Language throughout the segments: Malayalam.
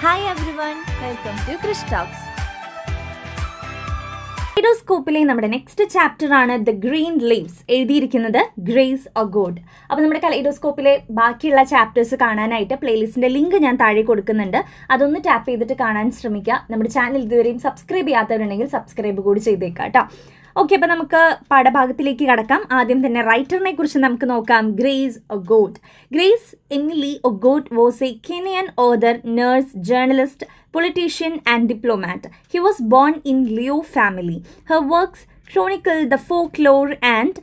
Hi everyone, welcome to Krish talks. കലൈഡോസ്കോപ്പിലെ നമ്മുടെ നെക്സ്റ്റ് ചാപ്റ്റർ ആണ് ദ ഗ്രീൻ ലീവ്സ്. എഴുതിയിരിക്കുന്നത് ഗ്രേസ് ഒഗോഡ്. അപ്പോൾ നമ്മുടെ കലൈഡോസ്കോപ്പിലെ ബാക്കിയുള്ള ചാപ്റ്റേഴ്സ് കാണാനായിട്ട് പ്ലേലിസ്റ്റിന്റെ ലിങ്ക് ഞാൻ താഴെ കൊടുക്കുന്നുണ്ട്. അതൊന്ന് ടാപ്പ് ചെയ്തിട്ട് കാണാൻ ശ്രമിക്കുക. നമ്മുടെ ചാനൽ ഇതുവരെയും സബ്സ്ക്രൈബ് ചെയ്യാത്തവരുണ്ടെങ്കിൽ സബ്സ്ക്രൈബ് കൂടി ചെയ്തേക്കാം കേട്ടോ. ഓക്കെ, അപ്പോൾ നമുക്ക് പാഠഭാഗത്തിലേക്ക് കടക്കാം. ആദ്യം തന്നെ റൈറ്ററിനെ കുറിച്ച് നമുക്ക് നോക്കാം. Grace Ogot. Grace Emily Ogot was a Kenyan author, nurse, journalist, politician and diplomat. He was born in Leo family. Her works chronicle the folklore and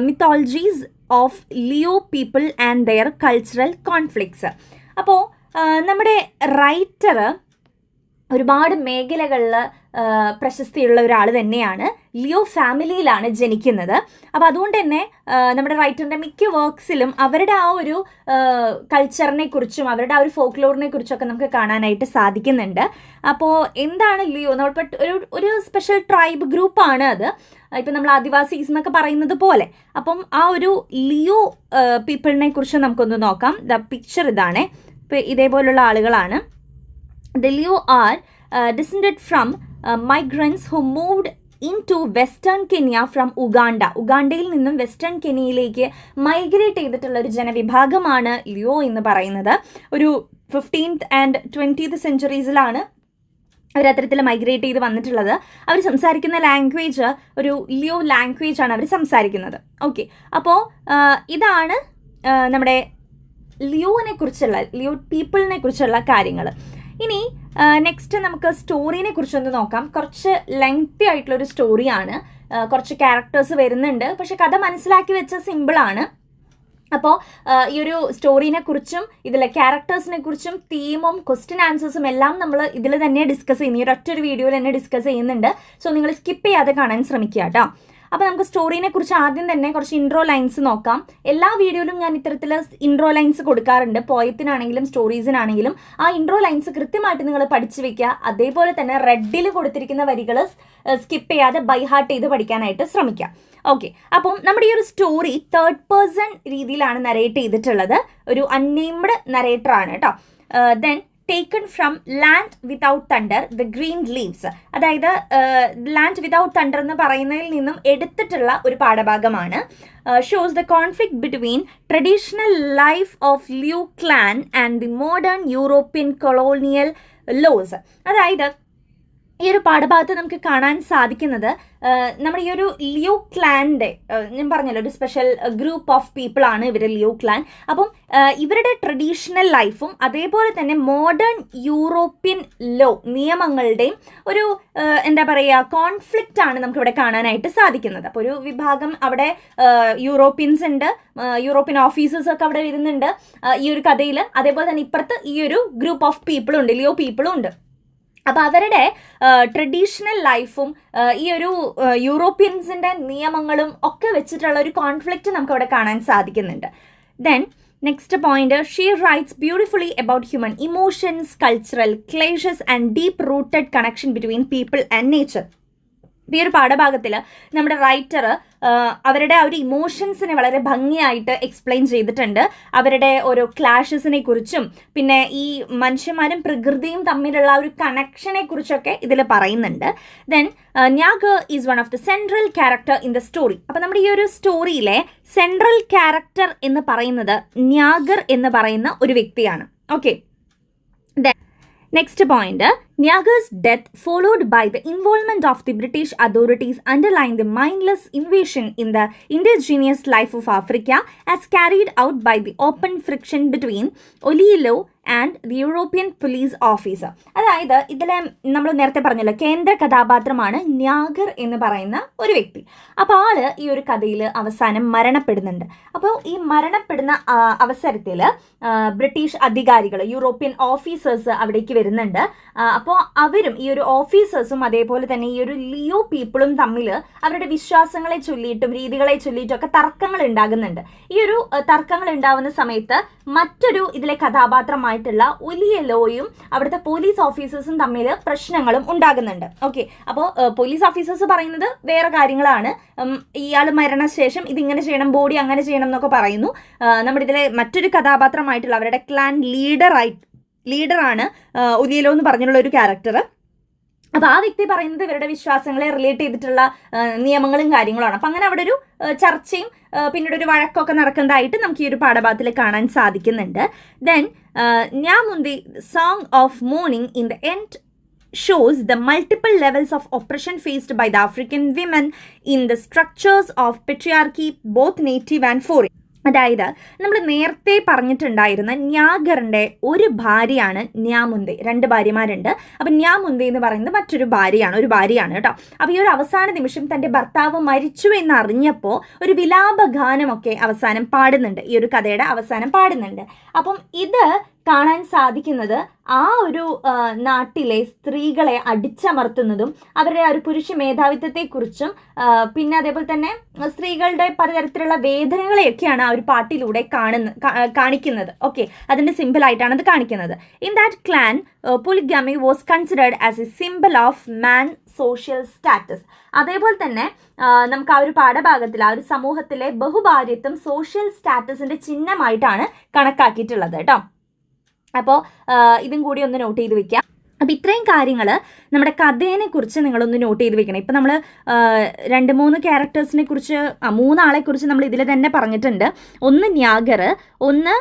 mythologies of Leo people and their cultural conflicts. അപ്പോൾ നമ്മുടെ റൈറ്റർ ഒരുപാട് മേഖലകളിൽ പ്രശസ്തിയുള്ള ഒരാൾ തന്നെയാണ്. ലിയോ ഫാമിലിയിലാണ് ജനിക്കുന്നത്. അപ്പോൾ അതുകൊണ്ട് തന്നെ നമ്മുടെ റൈറ്ററിൻ്റെ മിക്ക വർക്ക്സിലും അവരുടെ ആ ഒരു കൾച്ചറിനെ കുറിച്ചും അവരുടെ ആ ഒരു ഫോക്ലോറിനെ കുറിച്ചൊക്കെ നമുക്ക് കാണാനായിട്ട് സാധിക്കുന്നുണ്ട്. അപ്പോൾ എന്താണ് ലിയോ? ഒരു സ്പെഷ്യൽ ട്രൈബ് ഗ്രൂപ്പാണ് അത്. ഇപ്പം നമ്മൾ ആദിവാസീസ് എന്നൊക്കെ പറയുന്നത് പോലെ. അപ്പം ആ ഒരു ലിയോ പീപ്പിളിനെ കുറിച്ച് നമുക്കൊന്ന് നോക്കാം. ദ പിക്ചർ ഇതാണ്. ഇപ്പം ഇതേപോലുള്ള ആളുകളാണ്. The Leo are descended from migrants who moved into western Kenya from Uganda. ഉഗാണ്ടയിൽ നിന്നും വെസ്റ്റേൺ കെനിയയിലേക്ക് മൈഗ്രേറ്റ് ചെയ്തിട്ടുള്ള ഒരു ജനവിഭാഗമാണ് ലിയോ എന്ന് പറയുന്നത്. ഒരു 15th and 20th സെഞ്ചുറീസിലാണ് അവർ അത്തരത്തിൽ മൈഗ്രേറ്റ് ചെയ്ത് വന്നിട്ടുള്ളത്. അവർ സംസാരിക്കുന്ന ലാംഗ്വേജ് ഒരു ലിയോ ലാംഗ്വേജ് ആണ് അവർ സംസാരിക്കുന്നത്. ഓക്കെ, അപ്പോൾ ഇതാണ് നമ്മുടെ ലിയോനെ കുറിച്ചുള്ള, ലിയോ പീപ്പിളിനെ കുറിച്ചുള്ള കാര്യങ്ങൾ. ഇനി നെക്സ്റ്റ് നമുക്ക് സ്റ്റോറീനെ കുറിച്ചൊന്ന് നോക്കാം. കുറച്ച് ലെങ്തി ആയിട്ടുള്ളൊരു സ്റ്റോറിയാണ്. കുറച്ച് ക്യാരക്ടേഴ്സ് വരുന്നുണ്ട്, പക്ഷെ കഥ മനസ്സിലാക്കി വെച്ച സിമ്പിളാണ്. അപ്പോൾ ഈ ഒരു സ്റ്റോറീനെ കുറിച്ചും ഇതിലെ ക്യാരക്ടേഴ്സിനെ കുറിച്ചും തീമും ക്വസ്റ്റ്യൻ ആൻസേഴ്സും എല്ലാം നമ്മൾ ഇതിൽ തന്നെ ഡിസ്കസ് ചെയ്യുന്നു. ഈ ഒരൊറ്റൊരു വീഡിയോയിൽ തന്നെ ഡിസ്കസ് ചെയ്യുന്നുണ്ട്. സോ നിങ്ങൾ സ്കിപ്പ് ചെയ്യാതെ കാണാൻ ശ്രമിക്കുക കേട്ടോ. അപ്പോൾ നമുക്ക് സ്റ്റോറീനെ കുറിച്ച് ആദ്യം തന്നെ കുറച്ച് ഇൻട്രോ ലൈൻസ് നോക്കാം. എല്ലാ വീഡിയോയിലും ഞാൻ ഇത്തരത്തിൽ ഇൻട്രോ ലൈൻസ് കൊടുക്കാറുണ്ട്. പോയത്തിനാണെങ്കിലും സ്റ്റോറീസിനാണെങ്കിലും ആ ഇൻട്രോ ലൈൻസ് കൃത്യമായിട്ട് നിങ്ങൾ പഠിച്ചു വെക്കുക. അതേപോലെ തന്നെ റെഡിൽ കൊടുത്തിരിക്കുന്ന വരികൾ സ്കിപ്പ് ചെയ്യാതെ ബൈ ഹാർട്ട് ചെയ്ത് പഠിക്കാനായിട്ട് ശ്രമിക്കാം. ഓക്കെ, അപ്പം നമ്മുടെ ഈ ഒരു സ്റ്റോറി 3rd person രീതിയിലാണ് നരേറ്റ് ചെയ്തിട്ടുള്ളത്. ഒരു അൺനെയിംഡ് നരേറ്ററാണ് കേട്ടോ. Then taken from land without thunder, the green leaves. അതായത് ലാൻഡ് വിതൗട്ട് തണ്ടർ എന്ന് പറയുന്നതിൽ നിന്നും എടുത്തിട്ടുള്ള ഒരു പാഠഭാഗമാണ്. Shows the conflict between traditional life of Luo clan and the modern European colonial laws. അതായത് ഈ ഒരു പാഠഭാഗത്ത് നമുക്ക് കാണാൻ സാധിക്കുന്നത് നമ്മുടെ ഈ ഒരു ലിയോ ക്ലാൻ്റെ, ഞാൻ പറഞ്ഞല്ലോ ഒരു സ്പെഷ്യൽ ഗ്രൂപ്പ് ഓഫ് പീപ്പിൾ ആണ് ഇവർ, ലിയോ ക്ലാൻ. അപ്പം ഇവരുടെ ട്രഡീഷണൽ ലൈഫും അതേപോലെ തന്നെ മോഡേൺ യൂറോപ്യൻ ലോ നിയമങ്ങളുടെയും ഒരു എന്താ പറയുക കോൺഫ്ലിക്റ്റ് ആണ് നമുക്കിവിടെ കാണാനായിട്ട് സാധിക്കുന്നത്. അപ്പോൾ ഒരു വിഭാഗം അവിടെ യൂറോപ്യൻസ് ഉണ്ട്, യൂറോപ്യൻ ഓഫീസേഴ്സ് ഒക്കെ അവിടെ വരുന്നുണ്ട് ഈ ഒരു കഥയിൽ. അതേപോലെ തന്നെ ഇപ്പുറത്ത് ഈ ഒരു ഗ്രൂപ്പ് ഓഫ് പീപ്പിളും ഉണ്ട്, ലിയോ പീപ്പിളും ഉണ്ട്. അപ്പോൾ അവരുടെ ട്രഡീഷണൽ ലൈഫും ഈ ഒരു യൂറോപ്യൻസിൻ്റെ നിയമങ്ങളും ഒക്കെ വെച്ചിട്ടുള്ള ഒരു കോൺഫ്ലിക്റ്റ് നമുക്ക് അവിടെ കാണാൻ സാധിക്കുന്നുണ്ട്. Then next point, she writes beautifully about human emotions, cultural clashes and deep rooted connection between people and nature. ഈ ഒരു പാഠഭാഗത്തിൽ നമ്മുടെ റൈറ്റർ അവരുടെ ആ ഒരു ഇമോഷൻസിനെ വളരെ ഭംഗിയായിട്ട് എക്സ്പ്ലെയിൻ ചെയ്തിട്ടുണ്ട്. അവരുടെ ഓരോ ക്ലാഷസിനെ കുറിച്ചും പിന്നെ ഈ മനുഷ്യന്മാരും പ്രകൃതിയും തമ്മിലുള്ള ഒരു കണക്ഷനെ കുറിച്ചൊക്കെ ഇതിൽ പറയുന്നുണ്ട്. Then ന്യാഗർ is one of the central character in the story. അപ്പം നമ്മുടെ ഈ ഒരു സ്റ്റോറിയിലെ സെൻട്രൽ ക്യാരക്ടർ എന്ന് പറയുന്നത് ന്യാഗർ എന്ന് പറയുന്ന ഒരു വ്യക്തിയാണ്. Okay, next point, Nyagar's death, followed by the involvement of the British authorities, underline the mindless invasion in the indigenous life of Africa as carried out by the open friction between Olilo and the European police officer. അതായത് ഇതിലെ നമ്മൾ നേരത്തെ പറഞ്ഞല്ലോ കേന്ദ്ര കഥാപാത്രമാണ് ന്യാഗർ എന്ന് പറയുന്ന ഒരു വ്യക്തി. അപ്പോൾ ആള് ഈ ഒരു കഥയിൽ അവസാനം മരണപ്പെടുന്നുണ്ട്. അപ്പോൾ ഈ മരണപ്പെടുന്ന അവസരത്തിൽ ബ്രിട്ടീഷ് അധികാരികൾ, യൂറോപ്യൻ ഓഫീസേഴ്സ് അവിടേക്ക് വരുന്നുണ്ട്. അപ്പോൾ അവരും ഈ ഒരു ഓഫീസേഴ്സും അതേപോലെ തന്നെ ഈ ഒരു ലിയോ പീപ്പിളും തമ്മിൽ അവരുടെ വിശ്വാസങ്ങളെ ചൊല്ലിയിട്ടും രീതികളെ ചൊല്ലിയിട്ടും ഒക്കെ തർക്കങ്ങൾ ഉണ്ടാകുന്നുണ്ട്. ഈ ഒരു തർക്കങ്ങൾ ഉണ്ടാവുന്ന സമയത്ത് മറ്റൊരു ഇതിലെ കഥാപാത്രമായിട്ടുള്ള ഒലിയലോയും അവിടുത്തെ പോലീസ് ഓഫീസേഴ്സും തമ്മിൽ പ്രശ്നങ്ങളും ഉണ്ടാകുന്നുണ്ട്. ഓക്കെ, അപ്പോൾ പോലീസ് ഓഫീസേഴ്സ് പറയുന്നത് വേറെ കാര്യങ്ങളാണ്. ഇയാൾ മരണശേഷം ഇതിങ്ങനെ ചെയ്യണം, ബോഡി അങ്ങനെ ചെയ്യണം എന്നൊക്കെ പറയുന്നു. നമ്മുടെ ഇതിലെ മറ്റൊരു കഥാപാത്രമായിട്ടുള്ള അവരുടെ ക്ലാൻ ലീഡറാണ് ഒലിയലോ എന്ന് പറഞ്ഞുള്ള ഒരു ക്യാരക്ടർ. അപ്പോൾ ആ വ്യക്തി പറയുന്നത് ഇവരുടെ വിശ്വാസങ്ങളെ റിലേറ്റ് ചെയ്തിട്ടുള്ള നിയമങ്ങളും കാര്യങ്ങളുമാണ്. അപ്പം അങ്ങനെ അവിടെ ഒരു ചർച്ചയും പിന്നീട് ഒരു വഴക്കൊക്കെ നടക്കുന്നതായിട്ട് നമുക്ക് ഈ ഒരു പാഠഭാഗത്തിൽ കാണാൻ സാധിക്കുന്നുണ്ട്. Then Nyamundi song of mourning in the end shows the multiple levels of oppression faced by the African women in the structures of patriarchy, both native and foreign. അതായത് നമ്മൾ നേരത്തെ പറഞ്ഞിട്ടുണ്ടായിരുന്ന ന്യാഗറിൻ്റെ ഒരു ഭാര്യയാണ് ന്യാമുന്തി. 2 ഭാര്യമാരുണ്ട്. അപ്പം ന്യാമുന്തി എന്ന് പറയുന്നത് മറ്റൊരു ഭാര്യയാണ് കേട്ടോ. അപ്പോൾ ഈ ഒരു അവസാന നിമിഷം തൻ്റെ ഭർത്താവ് മരിച്ചു എന്നറിഞ്ഞപ്പോൾ ഒരു വിലാപഗാനമൊക്കെ അവസാനം പാടുന്നുണ്ട്, ഈ ഒരു കഥയുടെ അവസാനം പാടുന്നുണ്ട്. അപ്പം ഇത് കാണാൻ സാധിക്കുന്നത് ആ ഒരു നാട്ടിലെ സ്ത്രീകളെ അടിച്ചമർത്തുന്നതും അവരുടെ ആ ഒരു പുരുഷ മേധാവിത്വത്തെക്കുറിച്ചും പിന്നെ അതേപോലെ തന്നെ സ്ത്രീകളുടെ പലതരത്തിലുള്ള വേദനകളെയൊക്കെയാണ് ആ ഒരു പാട്ടിലൂടെ കാണിക്കുന്നത്. ഓക്കെ, അതിൻ്റെ സിമ്പിളായിട്ടാണ് അത് കാണിക്കുന്നത്. In that clan polygamy was considered as a symbol of man social status. അതേപോലെ തന്നെ നമുക്ക് ആ ഒരു പാഠഭാഗത്തിൽ ആ ഒരു സമൂഹത്തിലെ ബഹുഭാര്യത്വം സോഷ്യൽ സ്റ്റാറ്റസിൻ്റെ ചിഹ്നമായിട്ടാണ് കണക്കാക്കിയിട്ടുള്ളത് കേട്ടോ. അപ്പോൾ ഇതും കൂടി ഒന്ന് നോട്ട് ചെയ്ത് വെക്കാം. അപ്പോൾ ഇത്രയും കാര്യങ്ങൾ നമ്മുടെ കഥയെ കുറിച്ച് നിങ്ങളൊന്ന് നോട്ട് ചെയ്ത് വെക്കണം. ഇപ്പം നമ്മൾ 2-3 ക്യാരക്ടേഴ്സിനെ കുറിച്ച് 3 ആളെക്കുറിച്ച് നമ്മൾ ഇതിൽ തന്നെ പറഞ്ഞിട്ടുണ്ട്. ഒന്ന് ന്യാഗർ, ഒന്ന്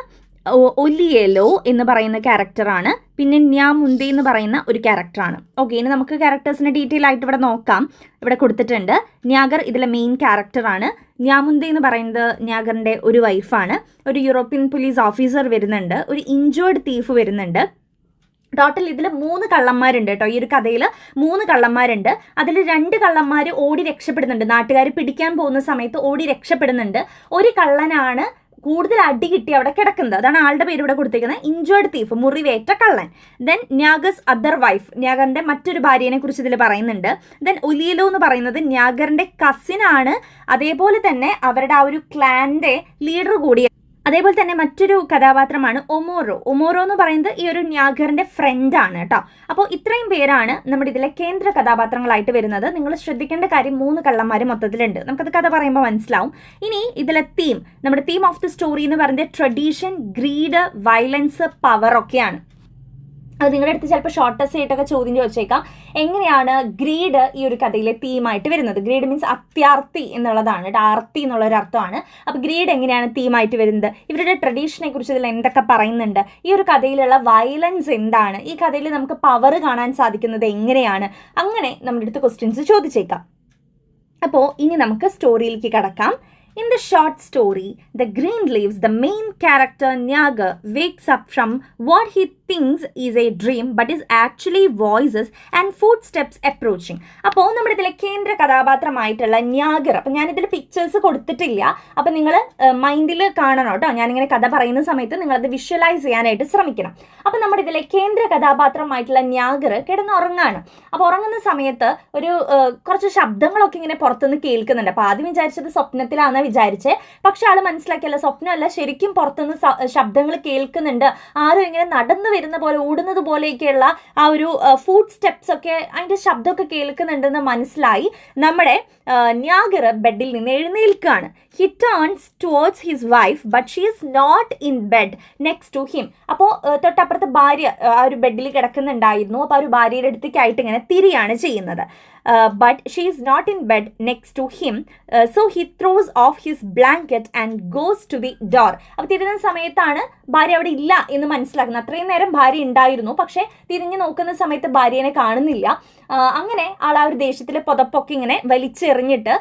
ഒലിയേലോ എന്ന് പറയുന്ന ക്യാരക്ടറാണ്, പിന്നെ ന്യാമുന്തി എന്ന് പറയുന്ന ഒരു ക്യാരക്ടറാണ്. ഓക്കെ, ഇനി നമുക്ക് ക്യാരക്ടേഴ്സിനെ ഡീറ്റെയിൽ ആയിട്ട് ഇവിടെ നോക്കാം. ഇവിടെ കൊടുത്തിട്ടുണ്ട്. ന്യാഗർ ഇതിലെ മെയിൻ ക്യാരക്ടറാണ്. ന്യാമുന്തി എന്ന് പറയുന്നത് ന്യാഗറിൻ്റെ ഒരു വൈഫാണ്. ഒരു യൂറോപ്യൻ പോലീസ് ഓഫീസർ വരുന്നുണ്ട്, ഒരു ഇഞ്ചേർഡ് തീഫ് വരുന്നുണ്ട്. ടോട്ടൽ ഇതിൽ 3 കള്ളന്മാരുണ്ട് കേട്ടോ. ഈ ഒരു കഥയിൽ 3 കള്ളന്മാരുണ്ട്. അതിൽ 2 കള്ളന്മാർ ഓടി രക്ഷപ്പെടുന്നുണ്ട്. നാട്ടുകാർ പിടിക്കാൻ പോകുന്ന സമയത്ത് ഓടി രക്ഷപ്പെടുന്നുണ്ട്. ഒരു കള്ളനാണ് കൂടുതൽ അടി കിട്ടി അവിടെ കിടക്കുന്നത്. അതാണ് ആളുടെ പേര് ഇവിടെ കൊടുത്തിരിക്കുന്നത്, ഇഞ്ചേർഡ് തീഫ്, മുറിവേറ്റ കള്ളൻ. ദെൻ ന്യാഗസ് അതർ വൈഫ്, ന്യാഗറിന്റെ മറ്റൊരു ഭാര്യനെ കുറിച്ച് ഇതിൽ പറയുന്നുണ്ട്. ദെൻ ഒലിയലോ എന്ന് പറയുന്നത് ന്യാഗറിന്റെ കസിനാണ്, അതേപോലെ തന്നെ അവരുടെ ആ ഒരു ക്ലാന്റെ ലീഡർ കൂടിയാണ്. അതേപോലെ തന്നെ മറ്റൊരു കഥാപാത്രമാണ് ഒമോറോ. ഒമോറോ എന്ന് പറയുന്നത് ഈ ഒരു ന്യാഗറിന്റെ ഫ്രണ്ടാണ് കേട്ടോ. അപ്പോൾ ഇത്രയും പേരാണ് നമ്മുടെ ഇതിലെ കേന്ദ്ര കഥാപാത്രങ്ങളായിട്ട് വരുന്നത്. നിങ്ങൾ ശ്രദ്ധിക്കേണ്ട കാര്യം 3 കള്ളന്മാർ മൊത്തത്തിലുണ്ട്. നമുക്കത് കഥ പറയുമ്പോൾ മനസ്സിലാവും. ഇനി ഇതിലെ നമ്മുടെ തീം ഓഫ് ദി സ്റ്റോറി എന്ന് പറയുന്നത് ട്രഡീഷൻ, ഗ്രീഡ്, വയലൻസ്, പവർ ഒക്കെയാണ്. അത് നിങ്ങളുടെ അടുത്ത് ചിലപ്പോൾ ഷോർട്ടസ്റ്റ് ആയിട്ടൊക്കെ ചോദ്യം ചോദിച്ചേക്കാം, എങ്ങനെയാണ് ഗ്രീഡ് ഈ ഒരു കഥയിലെ തീമായിട്ട് വരുന്നത്? ഗ്രീഡ് മീൻസ് അത്യാർത്തി എന്നുള്ളതാണ്, ആർത്തി എന്നുള്ളൊരു അർത്ഥമാണ്. അപ്പോൾ ഗ്രീഡ് എങ്ങനെയാണ് തീമായിട്ട് വരുന്നത്? ഇവരുടെ ട്രഡീഷനെ കുറിച്ച് ഇതിൽ എന്തൊക്കെ പറയുന്നുണ്ട്? ഈ ഒരു കഥയിലുള്ള വയലൻസ് എന്താണ്? ഈ കഥയിൽ നമുക്ക് പവർ കാണാൻ സാധിക്കുന്നത് എങ്ങനെയാണ്? അങ്ങനെ നമ്മുടെ അടുത്ത് ക്വസ്റ്റ്യൻസ് ചോദിച്ചേക്കാം. അപ്പോൾ ഇനി നമുക്ക് സ്റ്റോറിയിലേക്ക് കടക്കാം. In the short story, The Green Leaves, the main character Nyagar wakes up from what he thinks is a dream but is actually voices and footsteps approaching. അപ്പോൾ നമ്മുടെ ഇതിലെ കേന്ദ്ര കഥാപാത്രമായിട്ടുള്ള ന്യാഗർ, അപ്പം ഞാനിതിൽ പിക്ചേഴ്സ് കൊടുത്തിട്ടില്ല, അപ്പം നിങ്ങൾ മൈൻഡിൽ കാണണം കേട്ടോ. ഞാനിങ്ങനെ കഥ പറയുന്ന സമയത്ത് നിങ്ങളത് വിഷ്വലൈസ് ചെയ്യാനായിട്ട് ശ്രമിക്കണം. അപ്പം നമ്മുടെ ഇതിലെ കേന്ദ്ര കഥാപാത്രമായിട്ടുള്ള ന്യാഗർ കിടന്നുറങ്ങാണ്. അപ്പോൾ ഉറങ്ങുന്ന സമയത്ത് ഒരു കുറച്ച് ശബ്ദങ്ങളൊക്കെ ഇങ്ങനെ പുറത്തുനിന്ന് കേൾക്കുന്നുണ്ട്. അപ്പോൾ ആദ്യം വിചാരിച്ചത് സ്വപ്നത്തിലാണ് വിചാരിച്ചേ, പക്ഷെ ആള് മനസ്സിലാക്കിയല്ല, സ്വപ്നമല്ല, ശരിക്കും പുറത്തുനിന്ന് ശബ്ദങ്ങൾ കേൾക്കുന്നുണ്ട്. ആരും ഇങ്ങനെ നടന്നു വരുന്ന പോലെ, ഓടുന്നത് പോലെയൊക്കെയുള്ള ആ ഒരു ഫുഡ് സ്റ്റെപ്സ് ഒക്കെ, അതിന്റെ ശബ്ദമൊക്കെ കേൾക്കുന്നുണ്ടെന്ന് മനസ്സിലായി. നമ്മുടെ ന്യാഗർ ബെഡിൽ നിന്ന് എഴുന്നേൽക്കുകയാണ്. He turns towards his wife but she is not in bed next to him. അപ്പോൾ തൊട്ടപ്പുറത്ത് ഭാര്യ ആ ഒരു ബെഡിൽ കിടക്കുന്നുണ്ടായിരുന്നു. അപ്പോൾ ആ ഒരു ഭാര്യയുടെ അടുത്തേക്കായിട്ട് ഇങ്ങനെ തിരിയാണ് ചെയ്യുന്നത്. But she is not in bed next to him, so he throws off his blanket and goes to the door. അപ്പോൾ തിരിഞ്ഞ സമയത്താണ് ഭാര്യ അവിടെ ഇല്ല എന്ന് മനസ്സിലാക്കുന്നത്. അത്രയും നേരം ഭാര്യ ഉണ്ടായിരുന്നു, പക്ഷേ തിരിഞ്ഞു നോക്കുന്ന സമയത്ത് ഭാര്യനെ കാണുന്നില്ല. അങ്ങനെ ആൾ ആ ഒരു ദേഷ്യത്തിലെ പുതപ്പൊക്കെ ഇങ്ങനെ വലിച്ചെറിഞ്ഞിട്ട്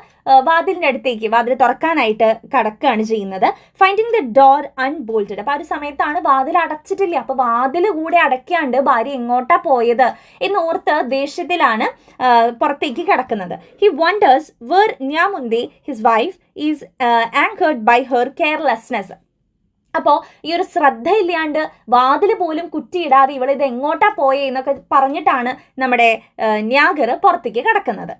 വാതിലിൻ്റെ അടുത്തേക്ക്, വാതിൽ തുറക്കാനായിട്ട് കടക്കുകയാണ് ചെയ്യുന്നത്. Finding the door unbolted. അപ്പോൾ ആ ഒരു സമയത്താണ് വാതിൽ അടച്ചിട്ടില്ല. അപ്പോൾ വാതിൽ കൂടെ അടയ്ക്കാണ്ട് ഭാര്യ എങ്ങോട്ടാ പോയത് എന്നോർത്ത് ദേഷ്യത്തിലാണ് പുറത്തേക്ക് കിടക്കുന്നത്. He wonders where Nyamundi his wife is angered by her carelessness. അപ്പോൾ ഈ ഒരു ശ്രദ്ധയില്ലാണ്ട് വാതിൽ പോലും കുറ്റിയിടാതെ ഇവളിത് എങ്ങോട്ടാ പോയേ എന്നൊക്കെ പറഞ്ഞിട്ടാണ് നമ്മുടെ ന്യാഗർ പുറത്തേക്ക് കിടക്കുന്നത്.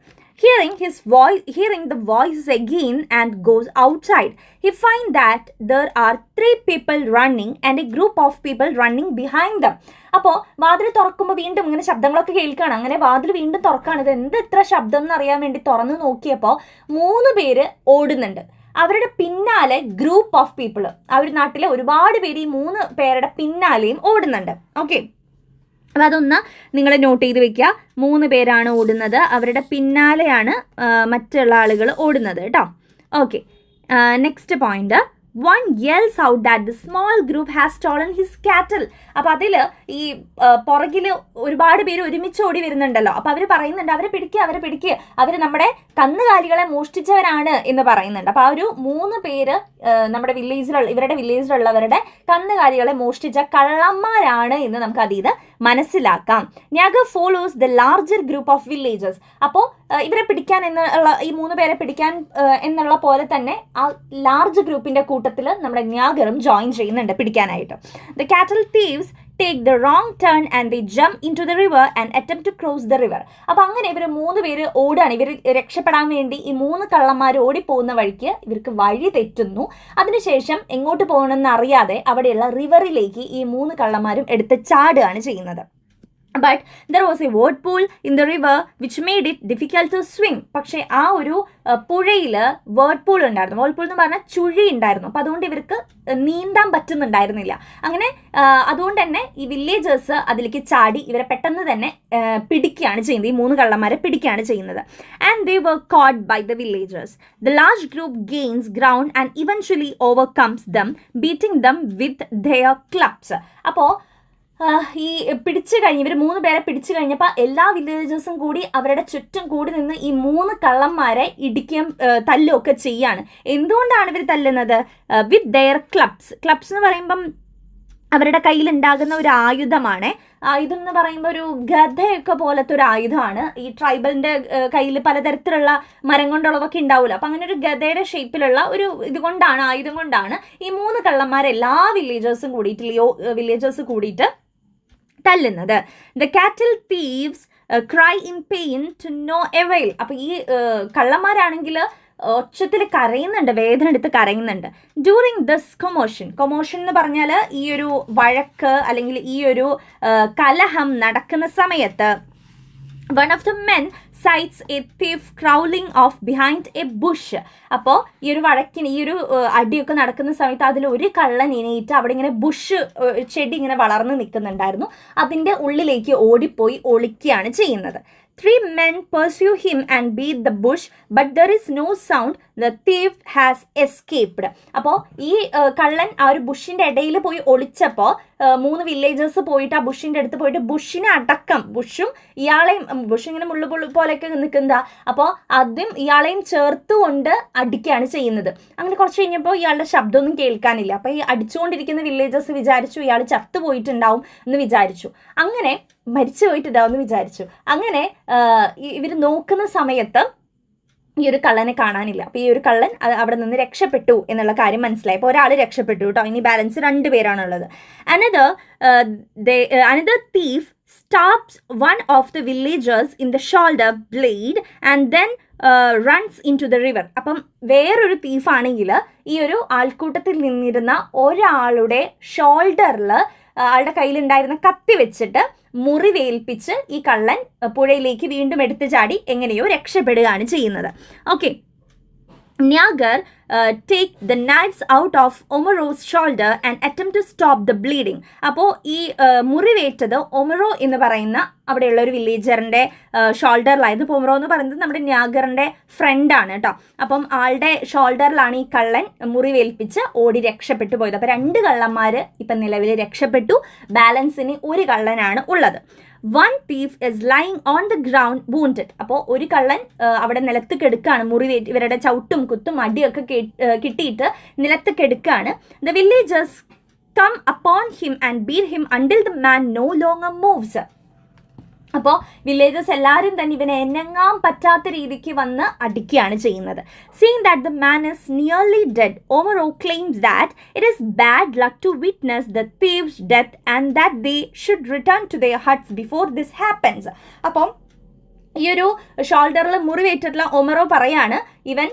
Hearing the voices again and goes outside. He finds that there are 3 people running and a group of people running behind them. അപ്പോൾ വാതിൽ തുറക്കുമ്പോൾ വീണ്ടും ഇങ്ങനെ ശബ്ദങ്ങളൊക്കെ കേൾക്കുകയാണ്. അങ്ങനെ വാതിൽ വീണ്ടും തുറക്കുകയാണ്. ഇത് എന്ത് ഇത്ര ശബ്ദം എന്നറിയാൻ വേണ്ടി തുറന്നു നോക്കിയപ്പോൾ 3 പേര് ഓടുന്നുണ്ട്. അവരുടെ പിന്നാലെ ഗ്രൂപ്പ് ഓഫ് പീപ്പിൾ, ആ ഒരു നാട്ടിലെ ഒരുപാട് പേര് ഈ 3 പേരുടെ പിന്നാലെയും ഓടുന്നുണ്ട്. ഓക്കെ, അപ്പം അതൊന്ന് നിങ്ങൾ നോട്ട് ചെയ്ത് വെക്കുക. 3 പേരാണ് ഓടുന്നത്, അവരുടെ പിന്നാലെയാണ് മറ്റുള്ള ആളുകൾ ഓടുന്നത് കേട്ടോ. Okay, next point, one yells out that the small group has stolen his cattle. അപ്പം അതിൽ ഈ പുറകിൽ ഒരുപാട് പേര് ഒരുമിച്ച് ഓടി വരുന്നുണ്ടല്ലോ. അപ്പം അവർ പറയുന്നുണ്ട് അവരെ പിടിക്കുക, അവർ നമ്മുടെ കന്നുകാലികളെ മോഷ്ടിച്ചവരാണ് എന്ന് പറയുന്നുണ്ട്. അപ്പം ആ ഒരു 3 പേര് നമ്മുടെ ഇവരുടെ വില്ലേജിലുള്ളവരുടെ കന്നുകാലികളെ മോഷ്ടിച്ച കള്ളന്മാരാണ് എന്ന് നമുക്ക് അതിൽ മനസ്സിലാക്കാം. Nyagar follows the larger group of villagers. അപ്പോൾ ഇവരെ പിടിക്കാൻ എന്നുള്ള ഈ 3 പേരെ പിടിക്കാൻ എന്നുള്ള പോലെ തന്നെ ആ ലാർജ് ഗ്രൂപ്പിന്റെ കൂട്ടത്തിൽ നമ്മുടെ ന്യാഗറും ജോയിൻ ചെയ്യുന്നുണ്ട് പിടിക്കാനായിട്ട്. The cattle thieves take the wrong turn and they jump into the river and attempt to cross the river. അപ്പോൾ അങ്ങനെ ഇവർ 3 പേര് ഓടാണ്. ഇവർ രക്ഷപ്പെടാൻ വേണ്ടി ഈ 3 കള്ളന്മാർ ഓടിപ്പോകുന്ന വഴിക്ക് ഇവർക്ക് വഴി തെറ്റുന്നു. അതിനുശേഷം എങ്ങോട്ട് പോകണമെന്ന് അറിയാതെ അവിടെയുള്ള റിവറിലേക്ക് ഈ 3 കള്ളന്മാരും എടുത്ത് ചാടുകയാണ് ചെയ്യുന്നത്. But there was a whirlpool in the river which made it difficult to swim. പക്ഷേ ആ ഒരു പുഴയിൽ വേർഡ്പൂൾ ഉണ്ടായിരുന്നു. വേർഡ്പൂൾ എന്ന് പറഞ്ഞാൽ ചുഴി ഉണ്ടായിരുന്നു. അപ്പോൾ അതുകൊണ്ട് ഇവർക്ക് നീന്താൻ പറ്റുന്നുണ്ടായിരുന്നില്ല. അങ്ങനെ അതുകൊണ്ട് തന്നെ ഈ വില്ലേജേഴ്സ് അതിലേക്ക് ചാടി ഇവരെ പെട്ടെന്ന് തന്നെ പിടിക്കുകയാണ് ചെയ്യുന്നത്. ഈ 3 കള്ളന്മാരെ പിടിക്കുകയാണ് ചെയ്യുന്നത്. And they were caught by the villagers. The large group gains ground and eventually overcomes them, beating them with their clubs. അപ്പോൾ ഈ പിടിച്ചു കഴിഞ്ഞ് ഇവർ 3 പേരെ പിടിച്ചു കഴിഞ്ഞപ്പോൾ എല്ലാ വില്ലേജേഴ്സും കൂടി അവരുടെ ചുറ്റും കൂടി നിന്ന് ഈ 3 കള്ളന്മാരെ ഇടിക്കുകയും തല്ലുകയും ഒക്കെ ചെയ്യാണ്. എന്തുകൊണ്ടാണ് ഇവർ തല്ലുന്നത്? വിത്ത് ദെയർ ക്ലബ്സ് എന്ന് പറയുമ്പം അവരുടെ കയ്യിലുണ്ടാകുന്ന ഒരു ആയുധമാണ്. ആയുധം എന്ന് പറയുമ്പോൾ ഒരു ഗദയൊക്കെ പോലത്തെ ഒരു ആയുധമാണ്. ഈ ട്രൈബലിൻ്റെ കയ്യിൽ പലതരത്തിലുള്ള മരം കൊണ്ടുള്ളതൊക്കെ ഉണ്ടാവില്ല. അപ്പം അങ്ങനെ ഒരു ഗദയുടെ ഷേപ്പിലുള്ള ഒരു ആയുധം കൊണ്ടാണ് ഈ 3 കള്ളന്മാരെ എല്ലാ വില്ലേജേഴ്സ് കൂടിയിട്ട് തല്ലുന്നത്. The cattle thieves cry in pain to no avail. അപ്പോൾ ഈ കള്ളന്മാരാണെങ്കിൽ ഒച്ചത്തിൽ കരയുന്നുണ്ട്, വേദന എടുത്ത് കരയുന്നുണ്ട്. ഡ്യൂറിങ് ദിസ് കൊമോഷൻ എന്ന് പറഞ്ഞാൽ ഈ ഒരു വഴക്ക് അല്ലെങ്കിൽ ഈ ഒരു കലഹം നടക്കുന്ന സമയത്ത് one of the men sights a thief crawling off behind a bush. അപ്പോൾ ഈ ഒരു അടിയൊക്കെ നടക്കുന്ന സമയത്ത് അതിൽ ഒരു കള്ളൻ ഇനയിട്ട് അവിടെ ഇങ്ങനെ ചെടി ഇങ്ങനെ വളർന്ന് നിൽക്കുന്നുണ്ടായിരുന്നു. അതിൻ്റെ ഉള്ളിലേക്ക് ഓടിപ്പോയി ഒളിക്കുകയാണ് ചെയ്യുന്നത്. 3 men pursue him and beat the bush, but there is no sound. The thief has escaped. അപ്പോൾ ഈ കള്ളൻ ആ ഒരു ബുഷിൻ്റെ ഇടയിൽ പോയി ഒളിച്ചപ്പോൾ 3 വില്ലേജേഴ്സ് പോയിട്ട് ആ ബുഷിൻ്റെ അടുത്ത് പോയിട്ട് ബുഷിനെ അടക്കം ബുഷും ഇയാളെയും ഇങ്ങനെ മുള്ളു പോലെയൊക്കെ നിൽക്കുന്നതാ. അപ്പോൾ അതും ഇയാളെയും ചേർത്തുകൊണ്ട് അടിക്കുകയാണ് ചെയ്യുന്നത്. അങ്ങനെ കുറച്ച് കഴിഞ്ഞപ്പോൾ ഇയാളുടെ ശബ്ദമൊന്നും കേൾക്കാനില്ല. അപ്പോൾ ഈ അടിച്ചുകൊണ്ടിരിക്കുന്ന വില്ലേജേഴ്സ് വിചാരിച്ചു ഇയാൾ ചത്തുപോയിട്ടുണ്ടാവും എന്ന് വിചാരിച്ചു. അങ്ങനെ മരിച്ചു പോയിട്ടുണ്ടാവും എന്ന് വിചാരിച്ചു. അങ്ങനെ ഇവർ നോക്കുന്ന സമയത്ത് ഈ ഒരു കള്ളനെ കാണാനില്ല. അപ്പോൾ ഈ ഒരു കള്ളൻ അവിടെ നിന്ന് രക്ഷപ്പെട്ടു എന്നുള്ള കാര്യം മനസ്സിലായി. അപ്പോൾ ഒരാൾ രക്ഷപ്പെട്ടു കേട്ടോ. ഇനി balance 2 പേരാണുള്ളത്. Another thief stabs one of the villagers in the shoulder blade and then runs into the river. അപ്പം വേറൊരു തീഫാണെങ്കിൽ ഈ ഒരു ആൾക്കൂട്ടത്തിൽ നിന്നിരുന്ന ഒരാളുടെ ഷോൾഡറിൽ ആളുടെ കയ്യിലുണ്ടായിരുന്ന കത്തി വെച്ചിട്ട് മുറിവേൽപ്പിച്ച് ഈ കള്ളൻ പുഴയിലേക്ക് വീണ്ടും എടുത്തു ചാടി എങ്ങനെയോ രക്ഷപ്പെടുകയാണ് ചെയ്യുന്നത്. Okay, Nyagar take the knives out of Omero's shoulder and attempt to stop the bleeding. അപ്പോൾ ഈ മുറിവേറ്റത് ഒമറോ എന്ന് പറയുന്ന അവിടെയുള്ള ഒരു വില്ലേജറിൻ്റെ ഷോൾഡറിലായിരുന്നു. ഇപ്പോൾ ഒമറോ എന്ന് പറയുന്നത് നമ്മുടെ ന്യാഗറിൻ്റെ ഫ്രണ്ടാണ് കേട്ടോ. അപ്പം ആളുടെ ഷോൾഡറിലാണ് ഈ കള്ളൻ മുറിവേൽപ്പിച്ച് ഓടി രക്ഷപ്പെട്ടു പോയത്. അപ്പോൾ 2 കള്ളന്മാർ ഇപ്പം നിലവിൽ രക്ഷപ്പെട്ടു. ബാലൻസിന് 1 കള്ളനാണ് ഉള്ളത്. One thief is lying on the ground wounded. അപ്പോൾ ഒരു കള്ളൻ അവിടെ നിലത്ത് കെടുക്കുകയാണ്. മുറിവേറ്റ് ഇവരുടെ ചവിട്ടും കുത്തും അടിയൊക്കെ കിട്ടിയിട്ട് നിലത്ത് കെടുക്കുകയാണ്. The villagers come upon him and beat him until the man no longer moves. അപ്പോൾ വില്ലേജേഴ്സ് എല്ലാവരും തന്നെ ഇവനെ എന്നെങ്ങാൻ പറ്റാത്ത രീതിക്ക് വന്ന് അടിക്കുകയാണ് ചെയ്യുന്നത്. Seeing that the man is nearly dead, Omero claims that it is bad luck to witness the thief's death and that they should return to their huts before this happens. അപ്പം ഈ ഒരു ഷോൾഡറിൽ മുറിവേറ്റിട്ടുള്ള ഒമറോ പറയാണ് ഇവൻ